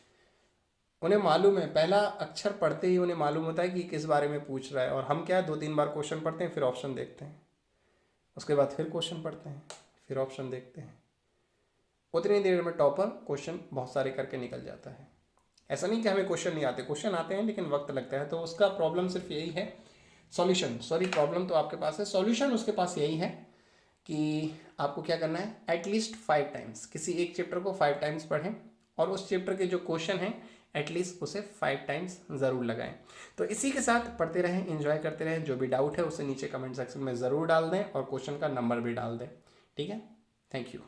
उन्हें मालूम है, पहला अक्षर पढ़ते ही उन्हें मालूम होता है कि किस बारे में पूछ रहा है। और हम क्या है, 2-3 बार क्वेश्चन पढ़ते हैं, फिर ऑप्शन देखते हैं, उसके बाद फिर क्वेश्चन पढ़ते हैं, फिर ऑप्शन देखते हैं। उतनी देर में टॉपर क्वेश्चन बहुत सारे करके निकल जाता है। ऐसा नहीं कि हमें क्वेश्चन नहीं आते, क्वेश्चन आते हैं लेकिन वक्त लगता है। तो उसका प्रॉब्लम सिर्फ यही है, सॉल्यूशन, सॉरी, प्रॉब्लम तो आपके पास है, सॉल्यूशन उसके पास यही है कि आपको क्या करना है, एटलीस्ट 5 टाइम्स, किसी एक चैप्टर को 5 टाइम्स पढ़ें और उस चैप्टर के जो क्वेश्चन हैं एटलीस्ट उसे 5 टाइम्स ज़रूर लगाएं। तो इसी के साथ पढ़ते रहें, एंजॉय करते रहें। जो भी डाउट है उसे नीचे कमेंट सेक्शन में ज़रूर डाल दें और क्वेश्चन का नंबर भी डाल दें। ठीक है, थैंक यू।